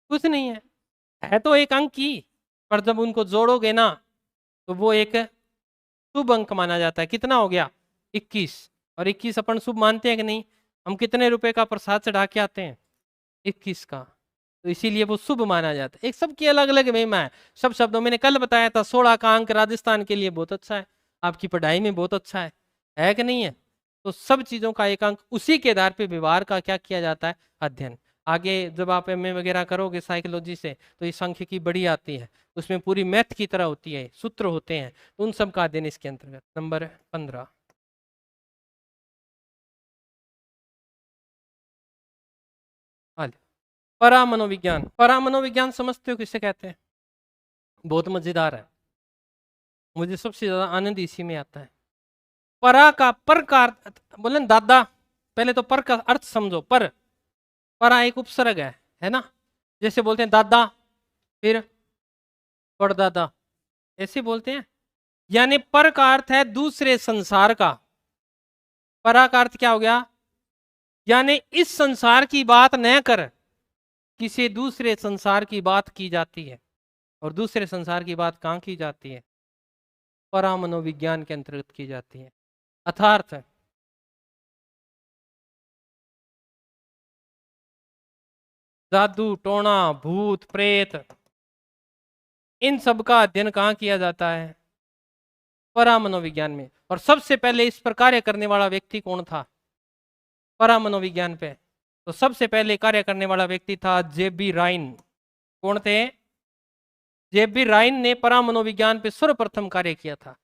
कुछ नहीं है तो एक अंक की, पर जब उनको जोड़ोगे ना तो वो एक शुभ अंक माना जाता है। कितना हो गया? 21। और 21 अपन शुभ मानते हैं कि नहीं? हम कितने रुपए का प्रसाद चढ़ा के आते हैं? 21 का, तो इसीलिए वो शुभ माना जाता है। एक सबकी अलग अलग महिमा है। सब शब्दों, मैंने कल बताया था 16 का अंक राजस्थान के लिए बहुत अच्छा है, आपकी पढ़ाई में बहुत अच्छा है कि नहीं है? तो सब चीजों का एक अंक, उसी के आधार पे व्यवहार का क्या किया जाता है? अध्ययन। आगे जब आप एमए वगैरह करोगे साइकोलॉजी से, तो ये सांख्यिकी बड़ी आती है, उसमें पूरी मैथ की तरह होती है, सूत्र होते हैं, तो उन सब का अध्ययन इसके अंतर्गत। नंबर 15, परा मनोविज्ञान। परा मनोविज्ञान समझते हो किसे कहते हैं? बहुत मजेदार है, मुझे सबसे ज्यादा आनंद इसी में आता है। परा का, पर का बोले ना दादा, पहले तो पर का अर्थ समझो। परा एक उपसर्ग है ना, जैसे बोलते हैं दादा, फिर परदादा, ऐसे बोलते हैं। यानी पर का अर्थ है दूसरे संसार का। परा का अर्थ क्या हो गया? यानी इस संसार की बात न कर, किसी दूसरे संसार की बात की जाती है। और दूसरे संसार की बात कहां की जाती है? परा मनोविज्ञान के अंतर्गत की जाती है। अर्थात जादू टोना भूत प्रेत, इन सब का अध्ययन कहाँ किया जाता है? परा मनोविज्ञान में। और सबसे पहले इस पर कार्य करने वाला व्यक्ति कौन था परा मनोविज्ञान पे? तो सबसे पहले कार्य करने वाला व्यक्ति था जेबी राइन। कौन थे? जेबी राइन ने परा मनोविज्ञान पे सर्वप्रथम कार्य किया था।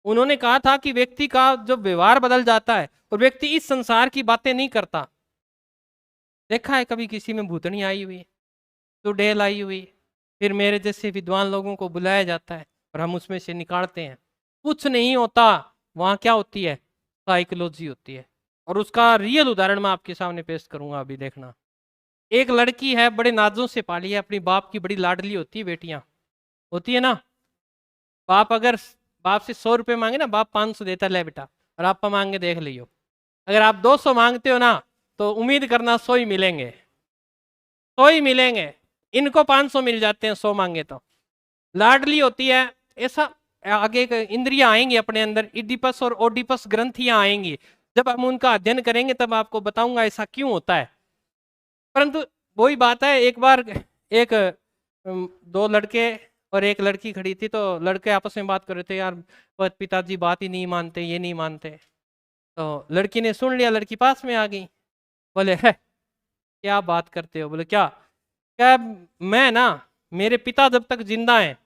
उन्होंने कहा था कि व्यक्ति का जब व्यवहार बदल जाता है और व्यक्ति इस संसार की बातें नहीं करता। देखा है कभी किसी में भूतनी आई हुई, चुड़ैल आई हुई, फिर मेरे जैसे विद्वान लोगों को बुलाया जाता है और हम उसमें से निकालते हैं, कुछ नहीं होता। वहां क्या होती है? साइकोलॉजी होती है। और उसका रियल उदाहरण मैं आपके सामने पेश करूंगा, अभी देखना। एक लड़की है, बड़े नाजों से पाली है, अपनी बाप की बड़ी लाडली होती है, बेटियां होती है ना, बाप अगर बाप से 100 रुपये मांगे ना, बाप 500 देता, ले बेटा, और आप मांगे देख लियो। अगर आप 200 मांगते हो ना, तो उम्मीद करना 100 ही मिलेंगे, 100 ही मिलेंगे। इनको 500 मिल जाते हैं 100 मांगे तो। लाडली होती है ऐसा। आगे इंद्रियां आएंगी अपने अंदर, इडिपस और ओडिपस ग्रंथियां आएंगी। जब हम उनका अध्ययन करेंगे तब आपको बताऊंगा ऐसा क्यों होता है। परंतु वही बात है, एक बार एक दो लड़के और एक लड़की खड़ी थी, तो लड़के आपस में बात कर रहे थे, यार पिताजी बात ही नहीं मानते, ये नहीं मानते। तो लड़की ने सुन लिया, लड़की पास में आ गई, बोले है क्या बात करते हो? बोले क्या? क्या मैं ना, मेरे पिता जब तक जिंदा है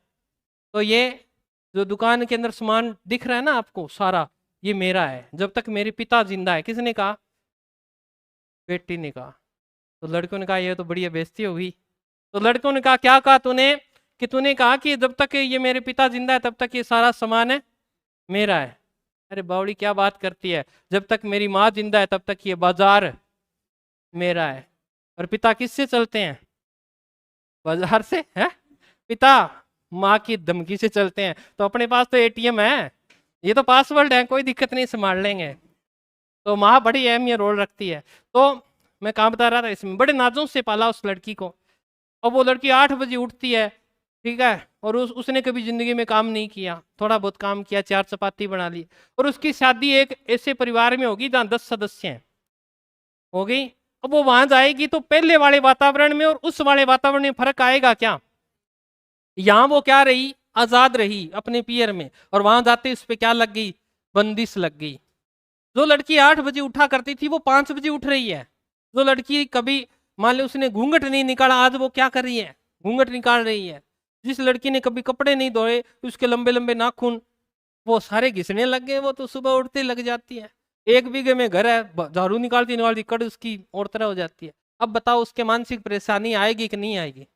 तो ये जो दुकान के अंदर सामान दिख रहा है ना आपको सारा, ये मेरा है जब तक मेरे पिता जिंदा है। किसने कहा? बेटी ने कहा। तो लड़कों ने कहा ये तो बढ़िया बेइज्जती होगी। तो लड़कों ने कहा क्या कहा तूने? कि तूने कहा कि जब तक ये मेरे पिता जिंदा है तब तक ये सारा सामान है मेरा है। अरे बावड़ी क्या बात करती है, जब तक मेरी माँ जिंदा है तब तक ये बाजार मेरा है। और पिता किससे चलते हैं? बाजार से है। पिता माँ की धमकी से चलते हैं। तो अपने पास तो एटीएम है, ये तो पासवर्ड है, कोई दिक्कत नहीं, संभाल लेंगे। तो माँ बड़ी अहम ये रोल रखती है। तो मैं कहाँ बता रहा था, इसमें बड़े नाजों से पाला उस लड़की को। और वो लड़की 8 बजे उठती है, ठीक है, और उसने कभी जिंदगी में काम नहीं किया, थोड़ा बहुत काम किया, 4 चपाती बना ली। और उसकी शादी एक ऐसे परिवार में होगी जहाँ 10 सदस्य हैं, हो गई। अब वो वहां जाएगी तो पहले वाले वातावरण में और उस वाले वातावरण में फर्क आएगा क्या? यहां वो क्या रही? आजाद रही अपने पियर में, और वहां जाते उस पर क्या लग गई? बंदिश लग गई। जो लड़की 8 बजे उठा करती थी वो 5 बजे उठ रही है। जो लड़की कभी मान लो उसने घूंघट नहीं निकाला, आज वो क्या कर रही है? घूंघट निकाल रही है। जिस लड़की ने कभी कपड़े नहीं धोए, उसके लंबे लंबे नाखून वो सारे घिसने लग गए, वो तो सुबह उठते लग जाती है। 1 बीघे में घर है, झाड़ू निकालती निकालती कड़ उसकी और तरह हो जाती है। अब बताओ उसके मानसिक परेशानी आएगी कि नहीं आएगी?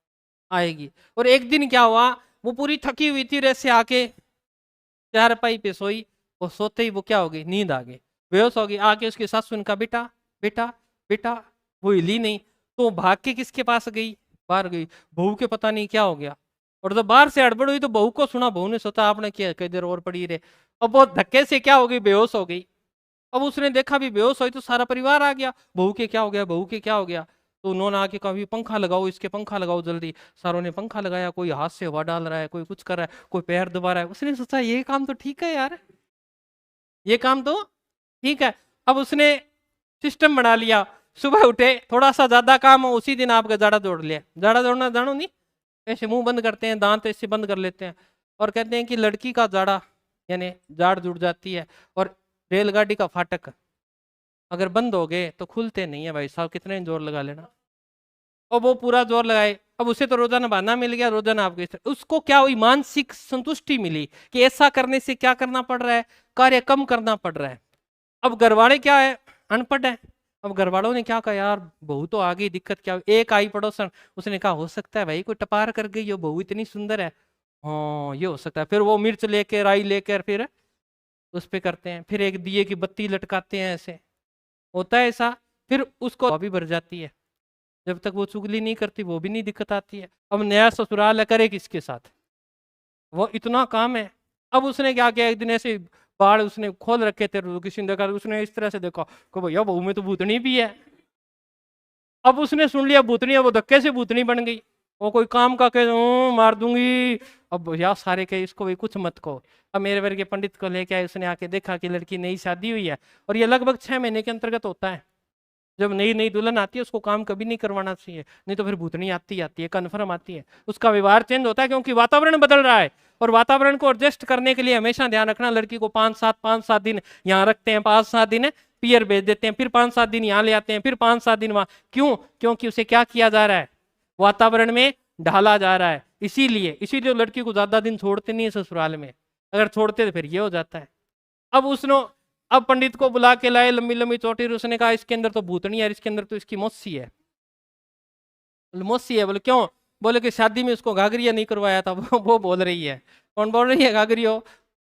आएगी। और एक दिन क्या हुआ, वो पूरी थकी हुई थी, रेस से आके चारपाई पे सोई, और सोते ही वो क्या हो गई? नींद आ गई, बेहोश हो गई। आके उसकी सासू ने कहा बेटा बेटा बेटा, वो हिली नहीं। तो भाग के किसके पास गई? बाहर गई। बहू के पता नहीं क्या हो गया। और जब बाहर से हड़बड़ हुई तो बहू को सुना, बहू ने सोचा आपने क्या, कई देर और पड़ी रहे। अब वो धक्के से क्या हो गई? बेहोश हो गई। अब उसने देखा भी बेहोश हुई तो सारा परिवार आ गया, बहू के क्या हो गया, बहू के क्या हो गया। तो उन्होंने आके कहा भी पंखा लगाओ, इसके पंखा लगाओ जल्दी। सारों ने पंखा लगाया, कोई हाथ से हवा डाल रहा है, कोई कुछ कर रहा है, कोई पैर दबा रहा है। उसने सोचा ये काम तो ठीक है यार, ये काम तो ठीक है। अब उसने सिस्टम बना लिया, सुबह उठे थोड़ा सा ज्यादा काम हो, उसी दिन आपका जाड़ा जोड़ लिया। जाड़ा जोड़ना जानो नहीं? ऐसे मुंह बंद करते हैं, दांत ऐसे बंद कर लेते हैं, और कहते हैं कि लड़की का जाड़ा यानी जाड़ जुड़ जाती है। और रेलगाड़ी का फाटक अगर बंद हो गए तो खुलते नहीं है भाई साहब, कितने जोर लगा लेना। और वो पूरा जोर लगाए। अब उसे तो रोजाना बहाना मिल गया, रोजाना आपके उसको क्या हुई? मानसिक संतुष्टि मिली कि ऐसा करने से क्या करना पड़ रहा है? कार्य कम करना पड़ रहा है। अब घरवाले क्या है? अनपढ़ है। अब घर वालों ने क्या कहा, यार बहू तो आ गई, दिक्कत क्या हुई? एक आई पड़ोसन, उसने कहा हो सकता है भाई कोई टपार कर गई हो, बहू इतनी सुंदर है, हाँ ये हो सकता है। फिर वो मिर्च लेकर राई लेकर फिर उस पे करते हैं, फिर एक दिए की बत्ती लटकाते हैं, ऐसे होता है ऐसा। फिर उसको भी भर जाती है, जब तक वो चुगली नहीं करती वो भी नहीं दिक्कत आती है। अब नया ससुराल है, करे किसके साथ? वो इतना काम है। अब उसने क्या किया, एक दिन ऐसे बाढ़ उसने खोल रखे थे, तो किसी ने देखा, उसने इस तरह से देखा कि भैया बहू में तो भूतनी भी है। अब उसने सुन लिया भूतनी है, वो धक्के से भूतनी बन गई। वो कोई काम का कहे मार दूंगी। अब यार सारे कहे इसको भाई कुछ मत कहो। अब मेरे वर्ग के पंडित को लेके आए, उसने आके देखा कि लड़की नई शादी हुई है, और ये लगभग 6 महीने के अंतर्गत होता है। जब नई नई दुल्हन आती है उसको काम कभी नहीं करवाना चाहिए, नहीं तो फिर भूतनी आती है, कन्फर्म आती है। उसका व्यवहार चेंज होता है क्योंकि वातावरण बदल रहा है। और वातावरण को एडजस्ट करने के लिए हमेशा ध्यान रखना, लड़की को 5-7 दिन यहाँ रखते हैं, 5-7 दिन पियर भेज देते हैं, फिर 5-7 दिन यहाँ ले आते हैं, फिर 5-7 दिन वहां। क्यों? क्योंकि उसे क्या किया जा रहा है? वातावरण में ढाला जा रहा है। इसीलिए लड़की को ज्यादा दिन छोड़ते नहीं है ससुराल में, अगर छोड़ते तो फिर ये हो जाता है। अब उसने अब पंडित को बुला के लाए, लंबी लंबी चोटी, उसने कहा इसके अंदर तो भूतनी है, इसके अंदर तो इसकी मौसी है। मौसी है? बोले क्यों? बोले कि शादी में उसको घाघरिया नहीं करवाया था। वो बोल रही है। कौन बोल रही है? घाघरियो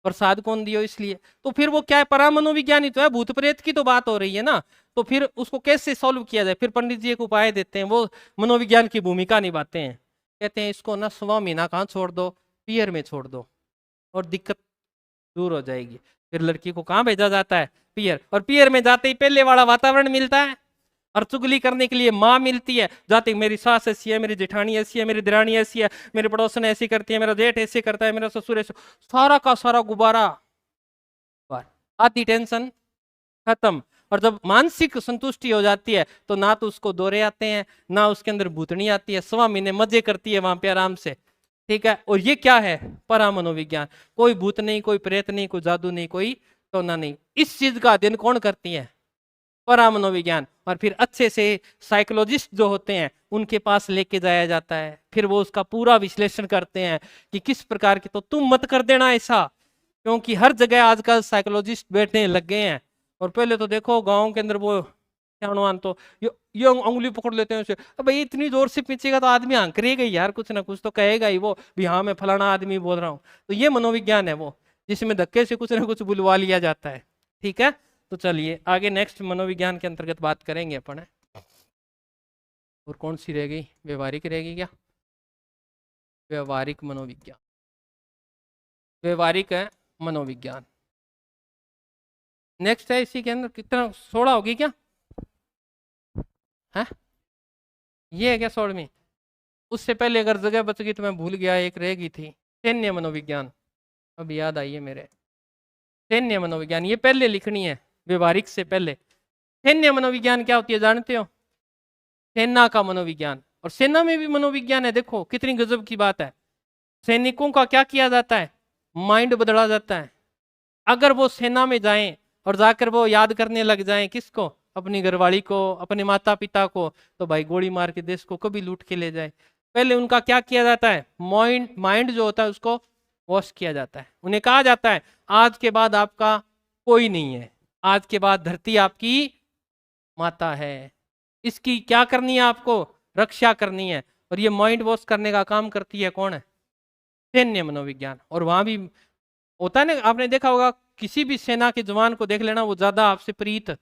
प्रसाद कौन दियो इसलिए। तो फिर वो क्या है, परामनोविज्ञानी तो है, भूत प्रेत की तो बात हो रही है ना। तो फिर उसको कैसे सॉल्व किया जाए? फिर पंडित जी एक उपाय देते हैं, वो मनोविज्ञान की भूमिका निभाते हैं। कहते हैं इसको ना 1वां महीना कहाँ छोड़ दो, पियर में छोड़ दो। और दिक्कत दूर हो जाएगी। फिर लड़की को कहाँ भेजा जाता है? पियर। और पियर में जाते ही पहले वाला वातावरण मिलता है और चुगली करने के लिए माँ मिलती है। जाते मेरी सास ऐसी है, मेरी जेठानी ऐसी है, मेरी दिरानी ऐसी है, मेरे पड़ोसन ऐसी करती है, मेरा जेठ ऐसे करता है, मेरा ससुर ऐसे, सारा का सारा गुब्बारा, आती टेंशन खत्म। और जब मानसिक संतुष्टि हो जाती है तो ना तो उसको दौरे आते हैं, ना उसके अंदर भूतनी आती है, 1.25 महीने मजे करती है वहां पे आराम से। ठीक है, और ये क्या है? परामनोविज्ञान। कोई भूत नहीं, कोई प्रेत नहीं, कोई जादू नहीं, कोई टोना नहीं। इस चीज का अध्ययन कौन करती है? परामनोविज्ञान। और फिर अच्छे से साइकोलॉजिस्ट जो होते हैं उनके पास लेके जाया जाता है, फिर वो उसका पूरा विश्लेषण करते हैं कि किस प्रकार की। तो तुम मत कर देना ऐसा, क्योंकि हर जगह आजकल साइकोलॉजिस्ट बैठने लग गए हैं। और पहले तो देखो गांव के अंदर वो अनुमान तो ये उंगली पकड़ लेते हैं उसे, अब भाई इतनी जोर से पीछेगा तो आदमी आंकरेगा यार, कुछ ना कुछ तो कहेगा ही वो भी, हाँ मैं फलाना आदमी बोल रहा हूँ। तो ये मनोविज्ञान है वो, जिसमें धक्के से कुछ ना कुछ बुलवा लिया जाता है। ठीक है, तो चलिए आगे नेक्स्ट मनोविज्ञान के अंतर्गत बात करेंगे अपन। और कौन सी रह गई? व्यवहारिक रहेगी क्या? व्यवहारिक मनोविज्ञान, व्यवहारिक है मनोविज्ञान नेक्स्ट है। इसी के अंदर कितना 16 होगी क्या है? ये है क्या 16वीं? उससे पहले अगर जगह बच गई तो मैं भूल गया, एक रह गई थी, सैन्य मनोविज्ञान। अब याद आई है मेरे, सैन्य मनोविज्ञान ये पहले लिखनी है व्यवहारिक से पहले। सैन्य मनोविज्ञान क्या होती है जानते हो? सेना का मनोविज्ञान। और सेना में भी मनोविज्ञान है, देखो कितनी गजब की बात है। सैनिकों का क्या किया जाता है? माइंड बदला जाता है। अगर वो सेना में जाएं और जाकर वो याद करने लग जाएं किसको? अपनी घरवाली को, अपने माता पिता को, तो भाई गोली मार के देश को कभी लूट के ले जाए। पहले उनका क्या किया जाता है? माइंड जो होता है उसको वॉश किया जाता है। उन्हें कहा जाता है आज के बाद आपका कोई नहीं है, आज के बाद धरती आपकी माता है, इसकी क्या करनी है? आपको रक्षा करनी है। और ये माइंड वॉश करने का काम करती है कौन है? सैन्य मनोविज्ञान। और वहां भी होता है ना, आपने देखा होगा किसी भी सेना के जवान को देख लेना, वो ज्यादा आपसे प्रीत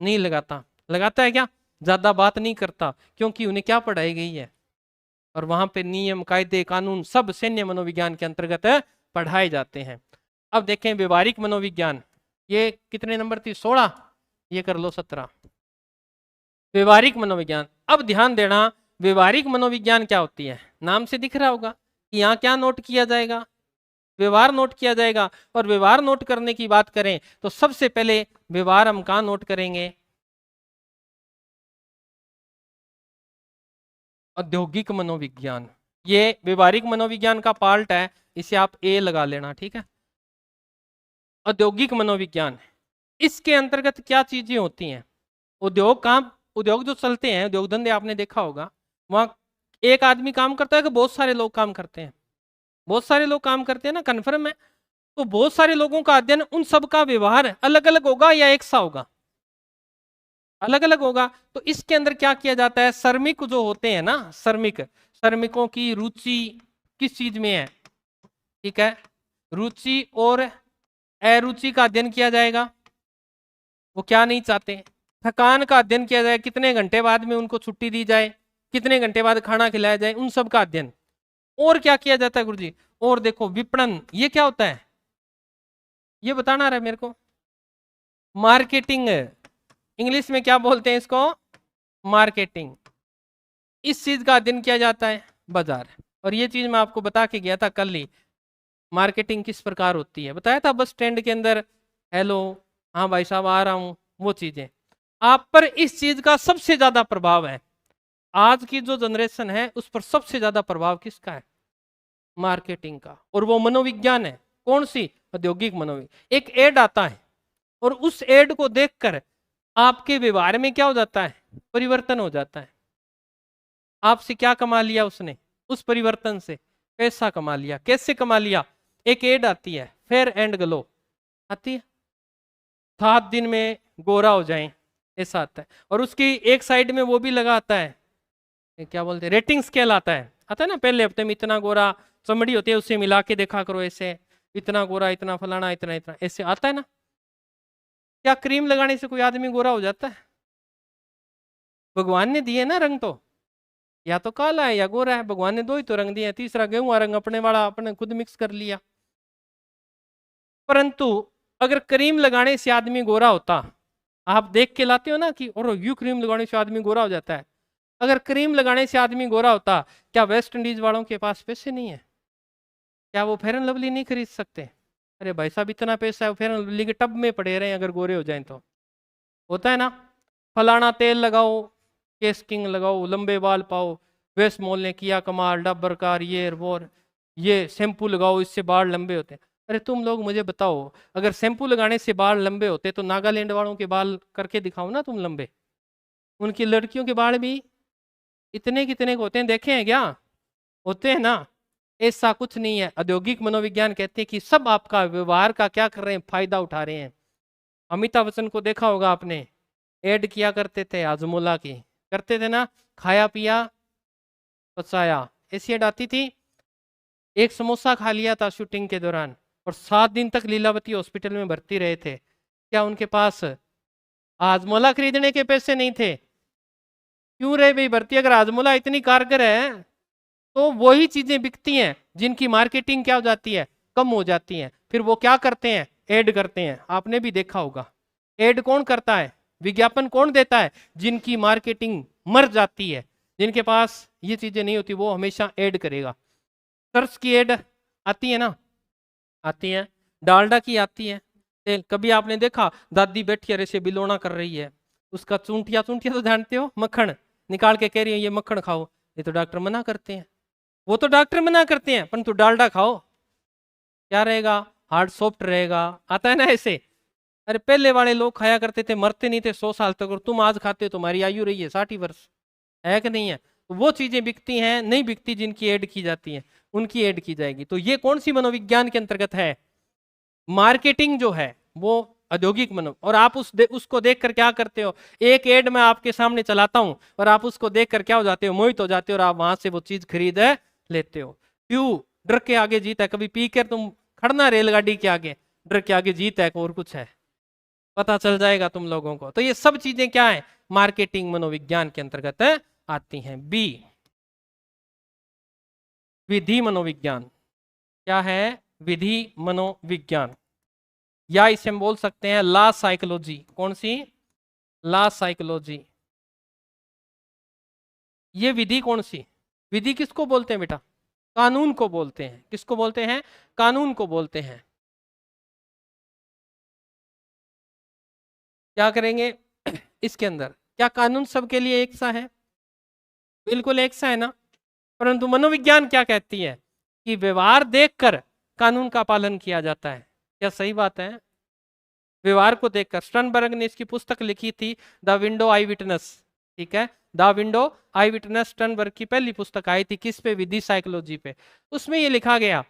नहीं लगाता। लगाता है क्या? ज्यादा बात नहीं करता, क्योंकि उन्हें क्या पढ़ाई गई है? और वहां पे नियम कायदे कानून सब सैन्य मनोविज्ञान के अंतर्गत पढ़ाए जाते हैं। अब देखें व्यवहारिक मनोविज्ञान, ये कितने नंबर थी? 16। ये कर लो 17। व्यवहारिक मनोविज्ञान। अब ध्यान देना, व्यवहारिक मनोविज्ञान क्या होती है? नाम से दिख रहा होगा कि यहाँ क्या नोट किया जाएगा? व्यवहार नोट किया जाएगा। और व्यवहार नोट करने की बात करें तो सबसे पहले व्यवहार हम कहाँ नोट करेंगे? औद्योगिक मनोविज्ञान। ये व्यवहारिक मनोविज्ञान का पार्ट है, इसे आप ए लगा लेना, ठीक है। औद्योगिक मनोविज्ञान, इसके अंतर्गत क्या चीजें होती हैं? उद्योग जो चलते हैं, उद्योग धंधे आपने देखा होगा, वहां एक आदमी काम करता है कि बहुत सारे लोग काम करते हैं? बहुत सारे लोग काम करते हैं ना, कन्फर्म है। तो बहुत सारे लोगों का अध्ययन, उन सब का व्यवहार अलग अलग होगा या एक सा होगा? अलग अलग होगा। तो इसके अंदर क्या किया जाता है? श्रमिक जो होते हैं ना, श्रमिकों की रुचि किस चीज में है? ठीक है, रुचि और अरुचि का अध्ययन किया जाएगा। वो क्या नहीं चाहते? थकान का अध्ययन किया जाए, कितने घंटे बाद में उनको छुट्टी दी जाए, कितने घंटे बाद खाना खिलाया जाए, उन सब का अध्ययन। और क्या किया जाता है गुरुजी? और देखो विपणन, ये क्या होता है? ये बताना रहा मेरे को। मार्केटिंग, इंग्लिश में क्या बोलते हैं इसको? मार्केटिंग। इस चीज का अध्ययन किया जाता है। बाजार, और ये चीज मैं आपको बता के गया था कल ही, मार्केटिंग किस प्रकार होती है बताया था बस स्टैंड के अंदर, हेलो हाँ भाई साहब आ रहा हूं, वो चीजें। आप पर इस चीज का सबसे ज्यादा प्रभाव है। आज की जो जनरेशन है उस पर सबसे ज्यादा प्रभाव किसका है? मार्केटिंग का। और वो मनोविज्ञान है, कौन सी? औद्योगिक मनोविज्ञान। एक एड आता है और उस एड को देखकर आपके व्यवहार में क्या हो जाता है? परिवर्तन हो जाता है। आपसे क्या कमा लिया उसने? उस परिवर्तन से पैसा कमा लिया। कैसे कमा लिया? एक एड आती है, फेयर एंड ग्लो आती है, 7 दिन में गोरा हो जाएं, ऐसा आता है। और उसकी एक साइड में वो भी लगा आता है, क्या बोलते हैं, रेटिंग स्केल आता है ना, पहले हफ्ते में इतना गोरा चमड़ी होती है उससे मिला के देखा करो, ऐसे इतना गोरा, इतना फलाना, इतना इतना, ऐसे आता है ना। क्या क्रीम लगाने से कोई आदमी गोरा हो जाता है? भगवान ने दिए ना रंग, तो या तो काला है या गोरा है, भगवान ने 2 ही तो रंग दिए, तीसरा गेहूं रंग अपने वाला अपने खुद मिक्स कर लिया। परंतु अगर क्रीम लगाने से आदमी गोरा होता, आप देख के लाते हो ना कि और यू क्रीम लगाने से आदमी गोरा हो जाता है, अगर क्रीम लगाने से आदमी गोरा होता, क्या वेस्ट इंडीज वालों के पास पैसे नहीं है? क्या वो फेयर एंड लवली नहीं खरीद सकते? अरे भाई साहब इतना पैसा है, वो फेयर एंड लवली के टब में पड़े रहे अगर गोरे हो जाएं तो। होता है ना, फलाना तेल लगाओ, केस किंग लगाओ, लंबे बाल पाओ, वेस्ट मॉल ने किया कमाल, डब्बर कार, ये शैम्पू लगाओ इससे बाल लंबे होते हैं। अरे तुम लोग मुझे बताओ, अगर शैम्पू लगाने से बाल लंबे होते तो नागालैंड वालों के बाल करके दिखाओ ना तुम लंबे। उनकी लड़कियों के बाल भी इतने कितने होते हैं, देखे हैं क्या? होते हैं ना। ऐसा कुछ नहीं है। औद्योगिक मनोविज्ञान कहते हैं कि सब आपका व्यवहार का क्या कर रहे हैं, फायदा उठा रहे हैं। अमिताभ बच्चन को देखा होगा आपने, ऐड किया करते थे हाजमोला की, करते थे ना, खाया पिया पचाया, ऐसी ऐड आती थी। एक समोसा खा लिया था शूटिंग के दौरान और 7 दिन तक लीलावती हॉस्पिटल में भर्ती रहे थे। क्या उनके पास हाजमोला खरीदने के पैसे नहीं थे? क्यों रहे भाई भर्ती? अगर हाजमोला इतनी कारगर है तो वही चीजें बिकती हैं जिनकी मार्केटिंग क्या हो जाती है, कम हो जाती है। फिर वो क्या करते हैं, ऐड करते हैं। आपने भी देखा होगा, ऐड कौन करता है, विज्ञापन कौन देता है? जिनकी मार्केटिंग मर जाती है, जिनके पास ये चीजें नहीं होती, वो हमेशा ऐड करेगा। सर्स की ऐड आती है ना, आती है, डालडा की आती है। कभी आपने देखा दादी बैठी है ऐसे बिलोना कर रही है, उसका चूंटिया चूंटिया तो जानते हो, मक्खन निकाल के कह रही है ये मक्खन खाओ, ये तो डॉक्टर मना करते हैं। वो तो डॉक्टर मना करते हैं, परंतु डालडा खाओ, क्या रहेगा, हार्ट सॉफ्ट रहेगा। आता है ना ऐसे। अरे पहले वाले लोग खाया करते थे, मरते नहीं थे 100 साल तक, और तुम आज खाते हो, तुम्हारी आयु रही है 60 वर्ष, है कि नहीं है? तो वो चीजें बिकती हैं, नहीं बिकती जिनकी ऐड की जाती है, उनकी ऐड की जाएगी। तो ये कौन सी मनोविज्ञान के अंतर्गत है? मार्केटिंग जो है वो औद्योगिक मनो। और आप उसको देखकर क्या करते हो, एक एड मैं आपके सामने चलाता हूं और आप उसको देखकर क्या हो जाते हो, मोहित हो जाते हो और आप वहां से वो चीज खरीद लेते हो। क्यों? डर के आगे जीत है। कभी पी कर तुम खड़ना रेलगाड़ी के आगे, डर के आगे जीत है और कुछ है, पता चल जाएगा तुम लोगों को। तो ये सब चीजें क्या है, मार्केटिंग मनोविज्ञान के अंतर्गत आती हैं। बी, विधि मनोविज्ञान। क्या है? विधि मनोविज्ञान, या इसे हम बोल सकते हैं ला साइकोलॉजी। कौन सी? ला साइकोलॉजी। ये विधि कौन सी? विधि किसको बोलते हैं बेटा? कानून को बोलते हैं। किसको बोलते हैं? कानून को बोलते हैं। क्या करेंगे इसके अंदर? क्या कानून सबके लिए एक सा है? बिल्कुल एक सा है ना। परंतु मनोविज्ञान क्या कहती है कि व्यवहार देखकर कानून का पालन किया जाता है। क्या सही बात है? व्यवहार को देखकर। स्टर्नबर्ग ने इसकी पुस्तक लिखी थी, द विंडो आई विटनेस। ठीक है, the window I witness Sternberg की पहली पुस्तक आई थी, किस पे? विधि साइकोलॉजी पे। उसमें ये लिखा गया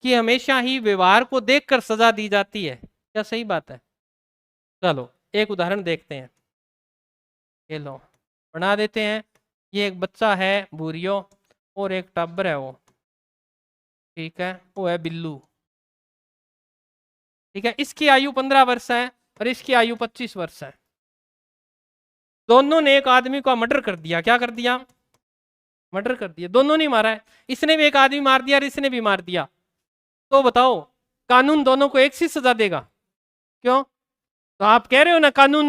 कि हमेशा ही व्यवहार को देखकर सजा दी जाती है। क्या सही बात है? चलो एक उदाहरण देखते हैं, ये लो बना देते हैं। ये एक बच्चा है भूरियो और एक टब्बर है वो, ठीक है, वो है बिल्लू। ठीक है, इसकी आयु 15 वर्ष है और इसकी आयु 25 वर्ष है। दोनों ने एक आदमी को मर्डर कर दिया। क्या कर दिया? मर्डर कर दिया। दोनों ने मारा है, इसने भी एक आदमी मार दिया और इसने भी मार दिया। तो बताओ कानून दोनों को एक सी सजा देगा? क्यों? तो आप कह रहे हो ना कानून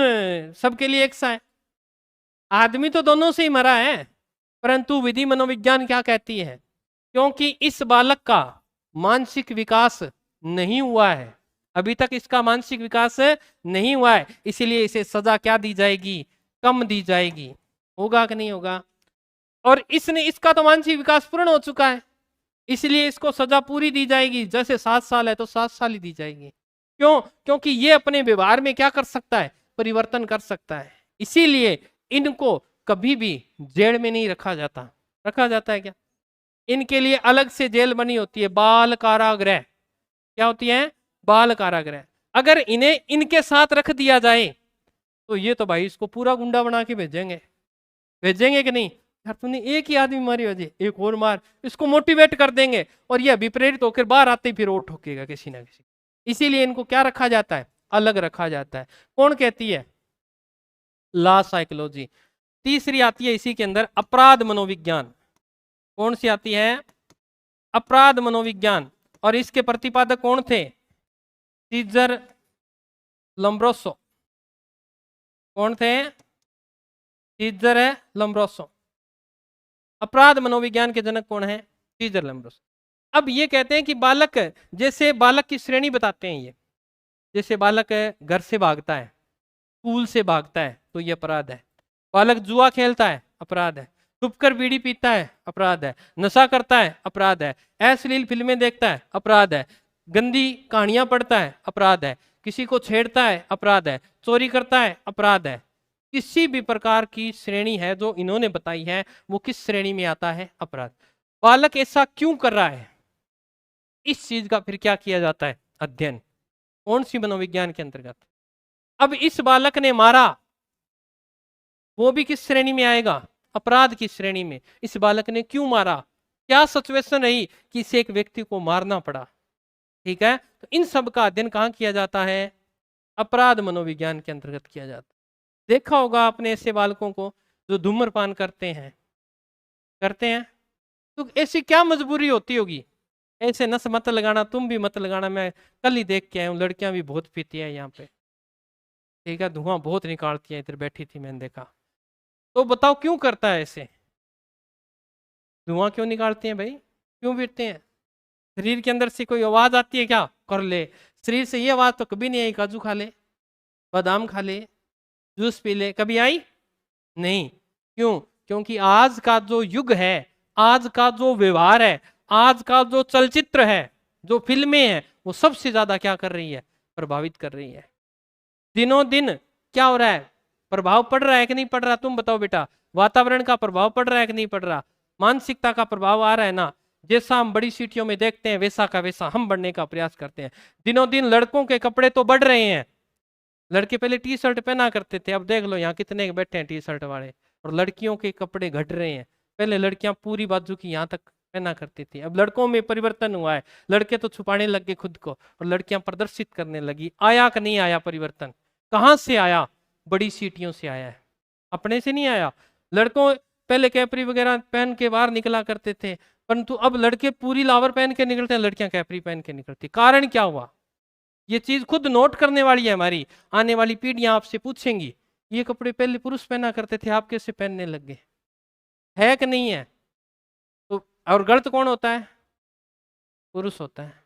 सबके लिए एक सा है। आदमी तो दोनों से ही मरा है, परंतु विधि मनोविज्ञान क्या कहती है, क्योंकि इस बालक का मानसिक विकास नहीं हुआ है, अभी तक इसका मानसिक विकास नहीं हुआ है, इसीलिए इसे सजा क्या दी जाएगी? कम दी जाएगी। होगा कि नहीं होगा? और इसका तो मानसिक विकास पूर्ण हो चुका है, इसलिए इसको सजा पूरी दी जाएगी। जैसे 7 साल है तो 7 साल ही दी जाएगी। क्यों? क्योंकि ये अपने व्यवहार में क्या कर सकता है? परिवर्तन कर सकता है। इसीलिए इनको कभी भी जेल में नहीं रखा जाता। रखा जाता है क्या? इनके लिए अलग से जेल बनी होती है, बाल कारागृह। क्या होती है? बाल कारागृह। अगर इन्हें इनके साथ रख दिया जाए तो ये तो भाई इसको पूरा गुंडा बना के भेजेंगे। भेजेंगे कि नहीं? यार तूने एक ही आदमी मारी वजह, एक और मार, इसको मोटिवेट कर देंगे और ये विपरीत होकर बाहर आते ही फिर और ठोकेगा किसी ना किसी। इसीलिए इनको क्या रखा जाता है? अलग रखा जाता है। कौन कहती है? ला साइकोलॉजी। तीसरी आती है इसी के अंदर, अपराध मनोविज्ञान। कौन सी आती है? अपराध मनोविज्ञान। और इसके प्रतिपादक कौन थे? सीजर लम्ब्रोसो। कौन थे? सीजर है लम्ब्रोसो। अपराध मनोविज्ञान के जनक कौन है? सीजर लम्ब्रोसो। अब ये कहते हैं कि बालक, जैसे बालक की श्रेणी बताते हैं ये, जैसे बालक घर से भागता है, स्कूल से भागता है तो ये अपराध है। बालक जुआ खेलता है, अपराध है। छुपकर बीड़ी पीता है, अपराध है। नशा करता है, अपराध है। अश्लील फिल्में देखता है, अपराध है। गंदी कहानियां पढ़ता है, अपराध है। किसी को छेड़ता है, अपराध है। चोरी करता है, अपराध है। किसी भी प्रकार की श्रेणी है जो इन्होंने बताई है, वो किस श्रेणी में आता है? अपराध। बालक ऐसा क्यों कर रहा है, इस चीज का फिर क्या किया जाता है? अध्ययन। कौन सी? मनोविज्ञान के अंतर्गत। अब इस बालक ने मारा, वो भी किस श्रेणी में आएगा? अपराध की श्रेणी में। इस बालक ने क्यों मारा? क्या सिचुएशन रही कि इसे एक व्यक्ति को मारना पड़ा? ठीक है, तो इन सब का अध्ययन कहां किया जाता है? अपराध मनोविज्ञान के अंतर्गत किया जाता है। देखा होगा आपने ऐसे बालकों को जो धूम्रपान करते हैं तो ऐसी क्या मजबूरी होती होगी? ऐसे नस मत लगाना, तुम भी मत लगाना। मैं कल ही देख के आया हूँ, लड़कियां भी बहुत पीती है यहाँ पे। ठीक है, धुआं बहुत निकालती है। इधर बैठी थी, मैंने देखा। तो बताओ क्यों करता है ऐसे? धुआं क्यों निकालते हैं भाई? क्यों पीते हैं? शरीर के अंदर से कोई आवाज आती है क्या? कर ले। शरीर से ये आवाज तो कभी नहीं आई, काजू खा ले, बादाम खा ले, जूस पी ले, कभी आई नहीं। क्यों? क्योंकि आज का जो युग है, आज का जो व्यवहार है, आज का जो चलचित्र है, जो फिल्में हैं, वो सबसे ज्यादा क्या कर रही है? प्रभावित कर रही है। दिनों दिन क्या हो रहा है? प्रभाव पड़ रहा है कि नहीं पड़ रहा? तुम बताओ बेटा। वातावरण का प्रभाव पड़ रहा है कि नहीं पड़ रहा? मानसिकता का प्रभाव आ रहा है ना? जैसा हम बड़ी सिटियों में देखते हैं, वैसा का वैसा हम बढ़ने का प्रयास करते हैं। दिनों दिन लड़कों के कपड़े तो बढ़ रहे हैं। लड़के पहले टी शर्ट पहना करते थे, अब देख लो यहाँ कितने बैठे हैं टी शर्ट वाले। और लड़कियों के कपड़े घट रहे हैं। पहले लड़कियां पूरी बाजू की यहाँ तक पहना करती थी, अब लड़कों में परिवर्तन हुआ है। लड़के तो छुपाने लग गए खुद को और लड़कियां प्रदर्शित करने लगी। आया कि नहीं आया परिवर्तन? कहां से आया? बड़ी सीटियों से आया है, अपने से नहीं आया। लड़कों पहले कैपरी वगैरह पहन के बाहर निकला करते थे, परंतु अब लड़के पूरी लावर पहन के निकलते हैं, लड़कियां कैपरी पहन के निकलती। कारण क्या हुआ? ये चीज खुद नोट करने वाली है। हमारी आने वाली पीढ़ियां आपसे पूछेंगी, ये कपड़े पहले पुरुष पहना करते थे, आप कैसे पहनने लग गए? है कि नहीं है? तो और गलत कौन होता है? पुरुष होता है।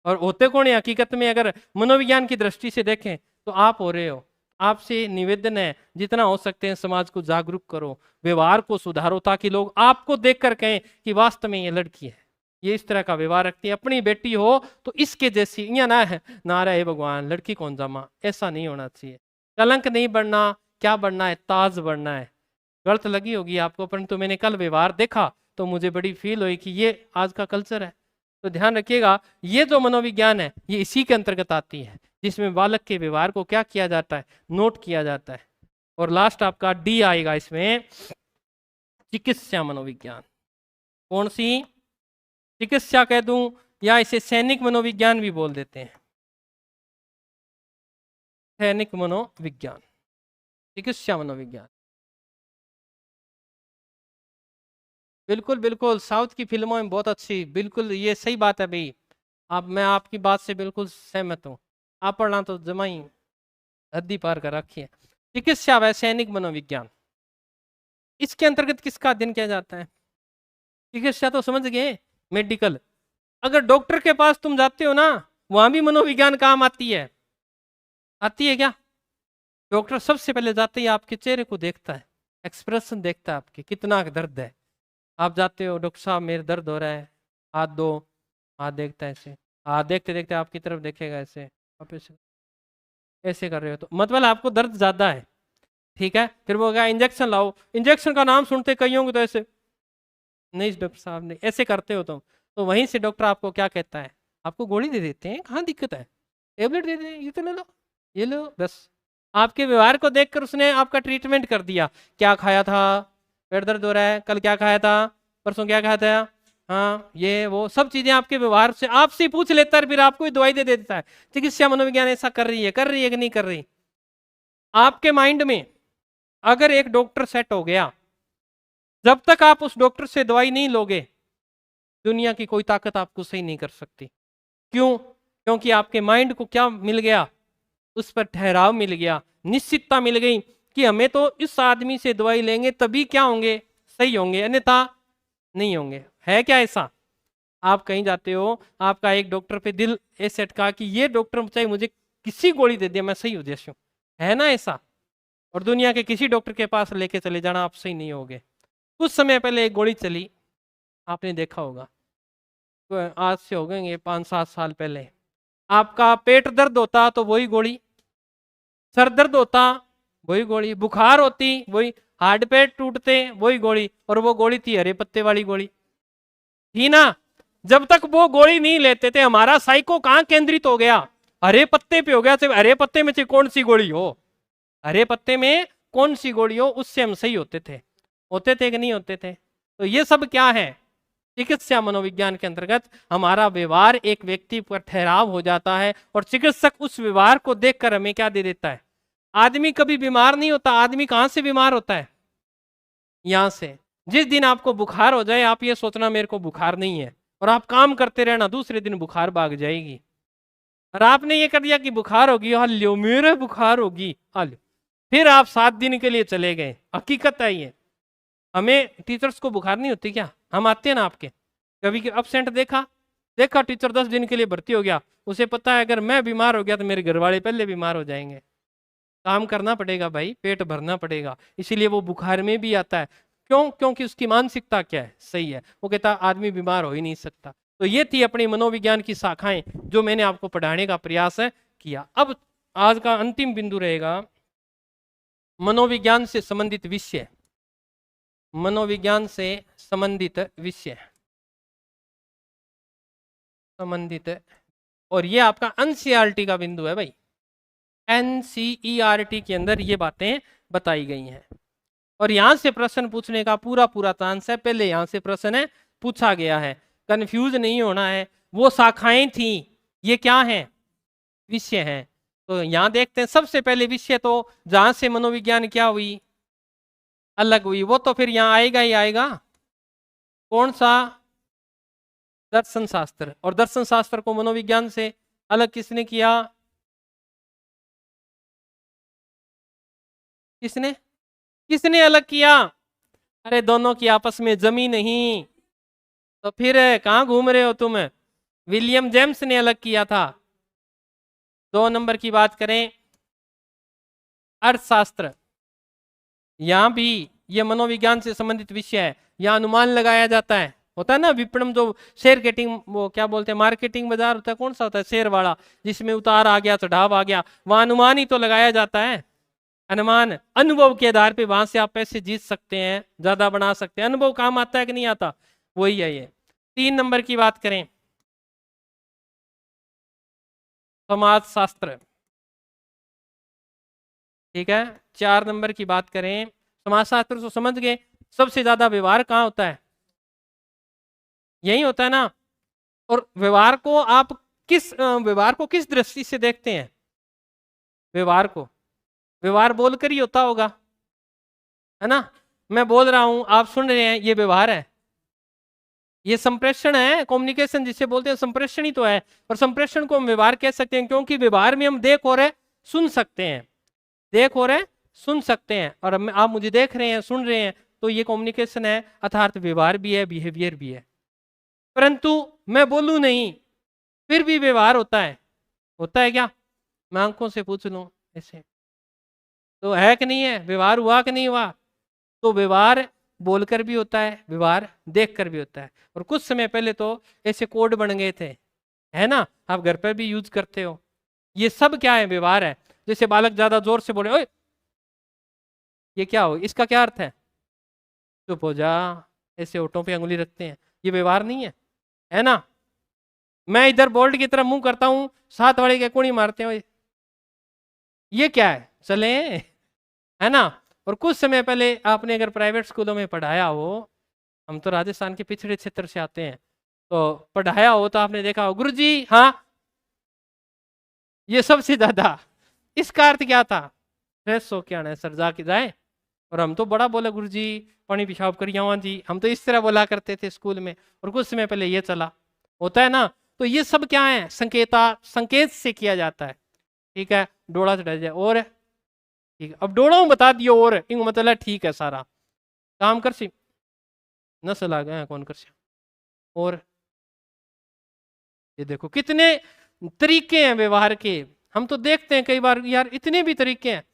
और होते कौन है हकीकत में? अगर मनोविज्ञान की दृष्टि से देखें तो आप हो रहे हो। आपसे निवेदन है, जितना हो सकते हैं समाज को जागरूक करो, व्यवहार को सुधारो, ताकि लोग आपको देखकर कहें कि वास्तव में ये लड़की है, ये इस तरह का व्यवहार रखती है, अपनी बेटी हो तो इसके जैसी। यहाँ ना है नारा है भगवान, लड़की कौन जमा, ऐसा नहीं होना चाहिए। कलंक नहीं बढ़ना, क्या बढ़ना है? ताज बढ़ना है। गलत लगी होगी आपको, परंतु मैंने कल व्यवहार देखा तो मुझे बड़ी फील हुई कि ये आज का कल्चर है। तो ध्यान रखिएगा, ये जो मनोविज्ञान है ये इसी के अंतर्गत आती है, जिसमें बालक के व्यवहार को क्या किया जाता है? नोट किया जाता है। और लास्ट आपका डी आएगा इसमें, चिकित्सा मनोविज्ञान। कौन सी? चिकित्सा कह दूं या इसे सैनिक मनोविज्ञान भी बोल देते हैं। सैनिक मनोविज्ञान, चिकित्सा मनोविज्ञान। बिल्कुल बिल्कुल, साउथ की फिल्मों में बहुत अच्छी, बिल्कुल ये सही बात है भाई। मैं आपकी बात से बिल्कुल सहमत हूँ। आप पढ़ना तो जमा ही हद्दी पार कर रखी है। चिकित्सा व सैनिक मनोविज्ञान, इसके अंतर्गत किसका अध्ययन किया जाता है? चिकित्सा तो समझ गए, मेडिकल। अगर डॉक्टर के पास तुम जाते हो ना, वहां भी मनोविज्ञान काम आती है। आती है क्या? डॉक्टर सबसे पहले जाते ही आपके चेहरे को देखता है, एक्सप्रेशन देखता है आपके, कितना दर्द है। आप जाते हो, डॉक्टर साहब मेरे दर्द हो रहा है, हाथ दो। हाथ देखता है ऐसे, हाथ देखते देखते आपकी तरफ देखेगा ऐसे, आप ऐसे कर रहे हो तो मतलब आपको दर्द ज्यादा है। ठीक है, फिर वो कहा इंजेक्शन लाओ। इंजेक्शन का नाम सुनते कई होंगे तो ऐसे, नहीं डॉक्टर साहब नहीं, ऐसे करते हो तुम। तो वहीं से डॉक्टर आपको क्या कहता है? आपको गोली दे देते हैं, कहाँ दिक्कत है, टेबलेट दे दें, ये तो ले लो, ये लो, बस। आपके व्यवहार को देखकर उसने आपका ट्रीटमेंट कर दिया। क्या खाया था? पेट दर्द हो रहा है, कल क्या खाया था, परसों क्या खाया था, हाँ ये वो सब चीजें आपके व्यवहार से आपसे ही पूछ लेता है, फिर आपको ही दवाई दे देता है। चिकित्सा मनोविज्ञान ऐसा कर रही है कि नहीं कर रही? आपके माइंड में अगर एक डॉक्टर सेट हो गया, जब तक आप उस डॉक्टर से दवाई नहीं लोगे, दुनिया की कोई ताकत आपको सही नहीं कर सकती। क्यों? क्योंकि आपके माइंड को क्या मिल गया, उस पर ठहराव मिल गया, निश्चितता मिल गई कि हमें तो इस आदमी से दवाई लेंगे तभी क्या होंगे, सही होंगे, अन्यथा नहीं होंगे। है क्या ऐसा? आप कहीं जाते हो, आपका एक डॉक्टर पे दिल ऐसे अटका कि ये डॉक्टर चाहे मुझे किसी गोली दे दिया मैं सही हो जैसे हूं, है ना ऐसा? और दुनिया के किसी डॉक्टर के पास लेके चले जाना, आप सही नहीं होगे। कुछ समय पहले एक गोली चली, आपने देखा होगा, तो आज से हो गए 5-7 साल पहले, आपका पेट दर्द होता तो वही गोली, सर दर्द होता वही गोली, बुखार होती वही, हार्ट पैर टूटते वही गोली, और वो गोली थी हरे पत्ते वाली गोली, थी ना? जब तक वो गोली नहीं लेते थे हमारा साइको कहां केंद्रित हो गया, हरे पत्ते पे हो गया। हरे पत्ते में से कौन सी गोली हो, हरे पत्ते में कौन सी गोली हो, उससे हम सही होते थे कि नहीं होते थे? तो ये सब क्या है, चिकित्सा मनोविज्ञान के अंतर्गत हमारा व्यवहार एक व्यक्ति पर ठहराव हो जाता है, और चिकित्सक उस व्यवहार को देखकर हमें क्या दे देता है। आदमी कभी बीमार नहीं होता, आदमी कहां से बीमार होता है, यहां से। जिस दिन आपको बुखार हो जाए, आप ये सोचना मेरे को बुखार नहीं है, और आप काम करते रहना, दूसरे दिन बुखार भाग जाएगी। और आपने ये कर दिया कि बुखार होगी, हल्लो मेरे बुखार होगी, हल्लो, फिर आप 7 दिन के लिए चले गए। हकीकत है ये। हमें टीचर्स को बुखार नहीं होती क्या? हम आते हैं ना आपके, कभी अब्सेंट देखा टीचर 10 दिन के लिए भर्ती हो गया, उसे पता है अगर मैं बीमार हो गया तो मेरे घर वाले पहले बीमार हो जाएंगे। काम करना पड़ेगा भाई, पेट भरना पड़ेगा, इसीलिए वो बुखार में भी आता है। क्यों? क्योंकि उसकी मानसिकता क्या है, सही है। वो कहता आदमी बीमार हो ही नहीं सकता। तो ये थी अपनी मनोविज्ञान की शाखाएं जो मैंने आपको पढ़ाने का प्रयास किया। अब आज का अंतिम बिंदु रहेगा मनोविज्ञान से संबंधित विषय, मनोविज्ञान से संबंधित विषय, संबंधित, और ये आपका एनसीईआरटी का बिंदु है भाई। एनसीईआरटी के अंदर ये बातें बताई गई हैं, और यहां से प्रश्न पूछने का पूरा पूरा चांस है। पहले यहां से प्रश्न पूछा गया है, कंफ्यूज नहीं होना है। वो शाखाएं थी, ये क्या है, विषय हैं। तो यहां देखते हैं सबसे पहले विषय, तो जहां से मनोविज्ञान क्या हुई, अलग हुई, वो तो फिर यहां आएगा ही आएगा। कौन सा? दर्शन शास्त्र। और दर्शन शास्त्र को मनोविज्ञान से अलग किसने किया? किसने किसने अलग किया? अरे दोनों की आपस में जमी नहीं, तो फिर कहां घूम रहे हो तुम? विलियम जेम्स ने अलग किया था। 2 नंबर की बात करें, अर्थशास्त्र, यहां भी ये मनोविज्ञान से संबंधित विषय है। यहां अनुमान लगाया जाता है, होता है ना विपणन, जो शेयर गेटिंग, वो क्या बोलते हैं, मार्केटिंग बाजार होता है, कौन सा होता है, शेयर वाला, जिसमें उतार आ गया चढ़ाव आ गया, वहां अनुमान ही तो लगाया जाता है। अनुमान, अनुभव के आधार पे वहां से आप पैसे जीत सकते हैं, ज्यादा बना सकते हैं। अनुभव काम आता है कि नहीं आता? वही है ये। 3 नंबर की बात करें, समाज शास्त्र, ठीक है। 4 नंबर की बात करें, समाज शास्त्र तो समझ गए, सबसे ज्यादा व्यवहार कहाँ होता है, यही होता है ना। और व्यवहार को आप व्यवहार को किस दृष्टि से देखते हैं? व्यवहार को, व्यवहार बोलकर ही होता होगा, है ना। मैं बोल रहा हूं, आप सुन रहे हैं, ये व्यवहार है, ये संप्रेषण है, कम्युनिकेशन जिसे बोलते हैं, संप्रेषण ही तो है। और संप्रेषण को हम व्यवहार कह सकते हैं, क्योंकि व्यवहार में हम देख और सुन सकते हैं, देख और सुन सकते हैं, और आप मुझे देख रहे हैं, सुन रहे हैं, तो ये कम्युनिकेशन है, अर्थात व्यवहार भी है, बिहेवियर भी है। परंतु मैं बोलूं नहीं, फिर भी व्यवहार होता है क्या? मैं आंखों से पूछ लूं ऐसे, तो है कि नहीं है, व्यवहार हुआ कि नहीं हुआ? तो व्यवहार बोलकर भी होता है, व्यवहार देखकर भी होता है। और कुछ समय पहले तो ऐसे कोड बन गए थे, है ना, आप घर पर भी यूज करते हो। ये सब क्या है, व्यवहार है। जैसे बालक ज्यादा जोर से बोले, ओए ये क्या हो, इसका क्या अर्थ है? चुप हो जा, ऐसे होठों पे अंगुली रखते हैं, ये व्यवहार नहीं है ना। मैं इधर बोल्ट की तरफ मुंह करता हूं, साथ वाले के कुणी मारते हैं, ये क्या है, चले, है ना। और कुछ समय पहले आपने अगर प्राइवेट स्कूलों में पढ़ाया हो, हम तो राजस्थान के पिछड़े क्षेत्र से आते हैं, तो पढ़ाया हो तो आपने देखा हो, गुरुजी हाँ, ये सबसे ज्यादा, इसका अर्थ क्या था? फ्रेश हो क्या सर, जाके जाए। और हम तो बड़ा बोला, गुरुजी पानी पेशाब करिए जी, हम तो इस तरह बोला करते थे स्कूल में। और कुछ समय पहले ये चला, होता है ना। तो ये सब क्या है, संकेत से किया जाता है। ठीक है, डोड़ा चढ़ा जाए और ठीक है, अब डोड़ा बता दियो और इन मतलब ठीक है सारा काम कर सी नस्ल आ गया कौन कर सी। और ये देखो कितने तरीके हैं व्यवहार के, हम तो देखते हैं कई बार यार इतने भी तरीके हैं।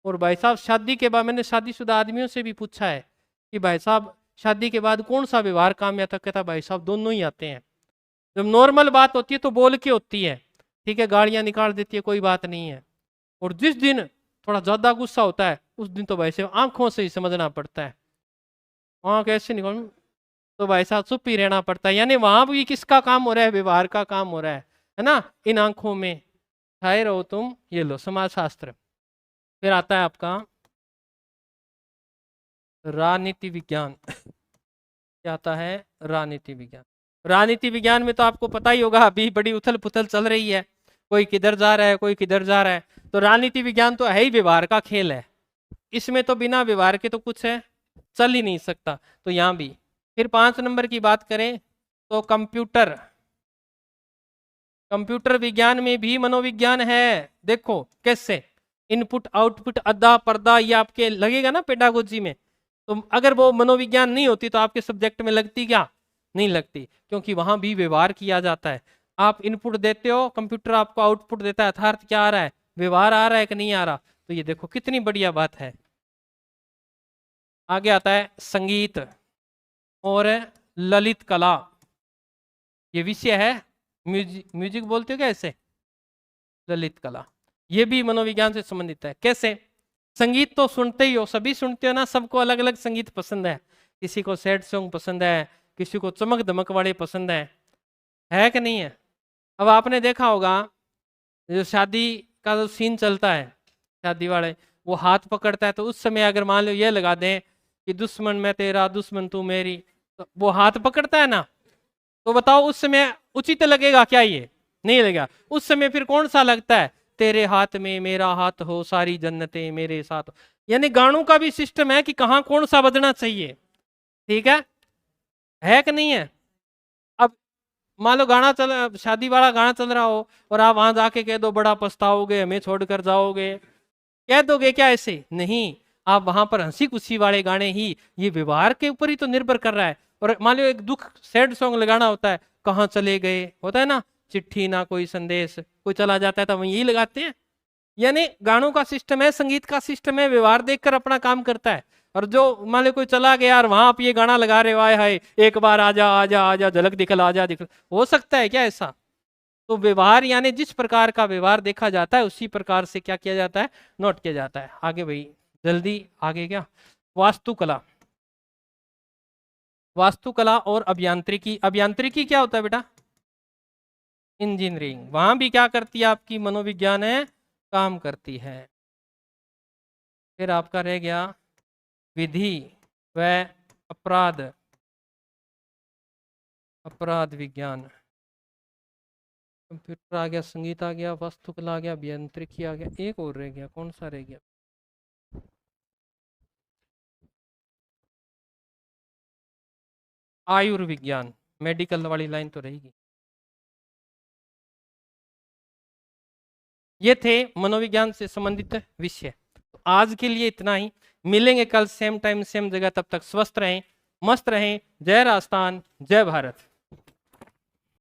और भाई साहब शादी के बाद मैंने शादीशुदा आदमियों से भी पूछा है कि भाई साहब शादी के बाद कौन सा व्यवहार काम आता, कहता भाई साहब दोनों ही आते हैं। जब नॉर्मल बात होती है तो बोल के होती है, ठीक है, गालियां निकाल देती है, कोई बात नहीं है। और जिस दिन थोड़ा ज्यादा गुस्सा होता है उस दिन तो भाई साहब आंखों से ही समझना पड़ता है, आंख ऐसे निकाल तो भाई साहब चुप ही रहना पड़ता है। यानी वहां भी किसका काम हो रहा है, व्यवहार का काम हो रहा है ना। इन आंखों में छाए रहो तुम, ये लो समाज शास्त्र। फिर आता है आपका राजनीति विज्ञान। क्या आता है, राजनीति विज्ञान। राजनीति विज्ञान में तो आपको पता ही होगा अभी बड़ी उथल पुथल चल रही है, कोई किधर जा रहा है कोई किधर जा रहा है। तो राजनीति विज्ञान तो है ही व्यवहार का खेल है, इसमें तो बिना व्यवहार के तो कुछ है चल ही नहीं सकता। तो यहां भी फिर 5 नंबर की बात करें तो कंप्यूटर विज्ञान में भी मनोविज्ञान है। देखो कैसे, इनपुट आउटपुट अद्दा पर्दा, ये आपके लगेगा ना पेडागोजी में। तो अगर वो मनोविज्ञान नहीं होती तो आपके सब्जेक्ट में लगती क्या, नहीं लगती, क्योंकि वहां भी व्यवहार किया जाता है। आप इनपुट देते हो, कंप्यूटर आपको आउटपुट देता है, यथार्थ क्या आ रहा है, व्यवहार आ रहा है कि नहीं आ रहा। तो ये देखो कितनी बढ़िया बात है। आगे आता है संगीत और ललित कला, ये विषय है। म्यूजिक बोलते हो क्या ऐसे, ललित कला, ये भी मनोविज्ञान से संबंधित है। कैसे, संगीत तो सुनते ही हो, सभी सुनते हो ना, सबको अलग अलग संगीत पसंद है। किसी को सैड सॉन्ग पसंद है, किसी को चमक दमक वाले पसंद है कि नहीं है। अब आपने देखा होगा जो शादी का जो सीन चलता है, शादी वाले वो हाथ पकड़ता है, तो उस समय अगर मान लो ये लगा दें कि दुश्मन मैं तेरा दुश्मन तू मेरी, तो वो हाथ पकड़ता है ना, तो बताओ उस समय उचित लगेगा क्या, ये नहीं लगेगा। उस समय फिर कौन सा लगता है, तेरे हाथ में मेरा हाथ हो सारी जन्नतें मेरे साथ हो। यानी गानों का भी सिस्टम है कि कहाँ कौन सा बजना चाहिए, ठीक है कि नहीं है। अब मान लो गाना चल, शादी वाला गाना चल रहा हो और आप वहां जाके कह दो बड़ा पछताओगे हमें छोड़कर जाओगे, कह दोगे क्या ऐसे, नहीं। आप वहां पर हंसी खुशी वाले गाने ही, ये व्यवहार के ऊपर ही तो निर्भर कर रहा है। और मान लो एक दुख सैड सॉन्ग लगाना होता है, कहाँ चले गए होता है ना, चिट्ठी ना कोई संदेश, कोई चला जाता है तो वही यही लगाते हैं। यानी गानों का सिस्टम है, संगीत का सिस्टम है, व्यवहार देखकर अपना काम करता है। और जो मान लो कोई चला गया यार, वहां आप ये गाना लगा रहे हो, आए हाय एक बार आजा आजा आजा झलक दिखला आजा दिखला, हो सकता है क्या ऐसा। तो व्यवहार यानी जिस प्रकार का व्यवहार देखा जाता है उसी प्रकार से क्या किया जाता है, नोट किया जाता है। आगे भाई जल्दी आगे, क्या वास्तुकला। वास्तुकला और अभियांत्रिकी। अभियांत्रिकी क्या होता है बेटा, इंजीनियरिंग। वहां भी क्या करती है आपकी मनोविज्ञान है, काम करती है। फिर आपका रह गया विधि व अपराध विज्ञान। कंप्यूटर आ गया, संगीत आ गया, वास्तुकला आ गया, अभियांत्रिकी आ गया, एक और रह गया, कौन सा रह गया, आयुर्विज्ञान। मेडिकल वाली लाइन तो रहेगी। ये थे मनोविज्ञान से संबंधित विषय। तो आज के लिए इतना ही, मिलेंगे कल सेम टाइम सेम जगह, तब तक स्वस्थ रहें, मस्त रहें। जय राजस्थान, जय भारत।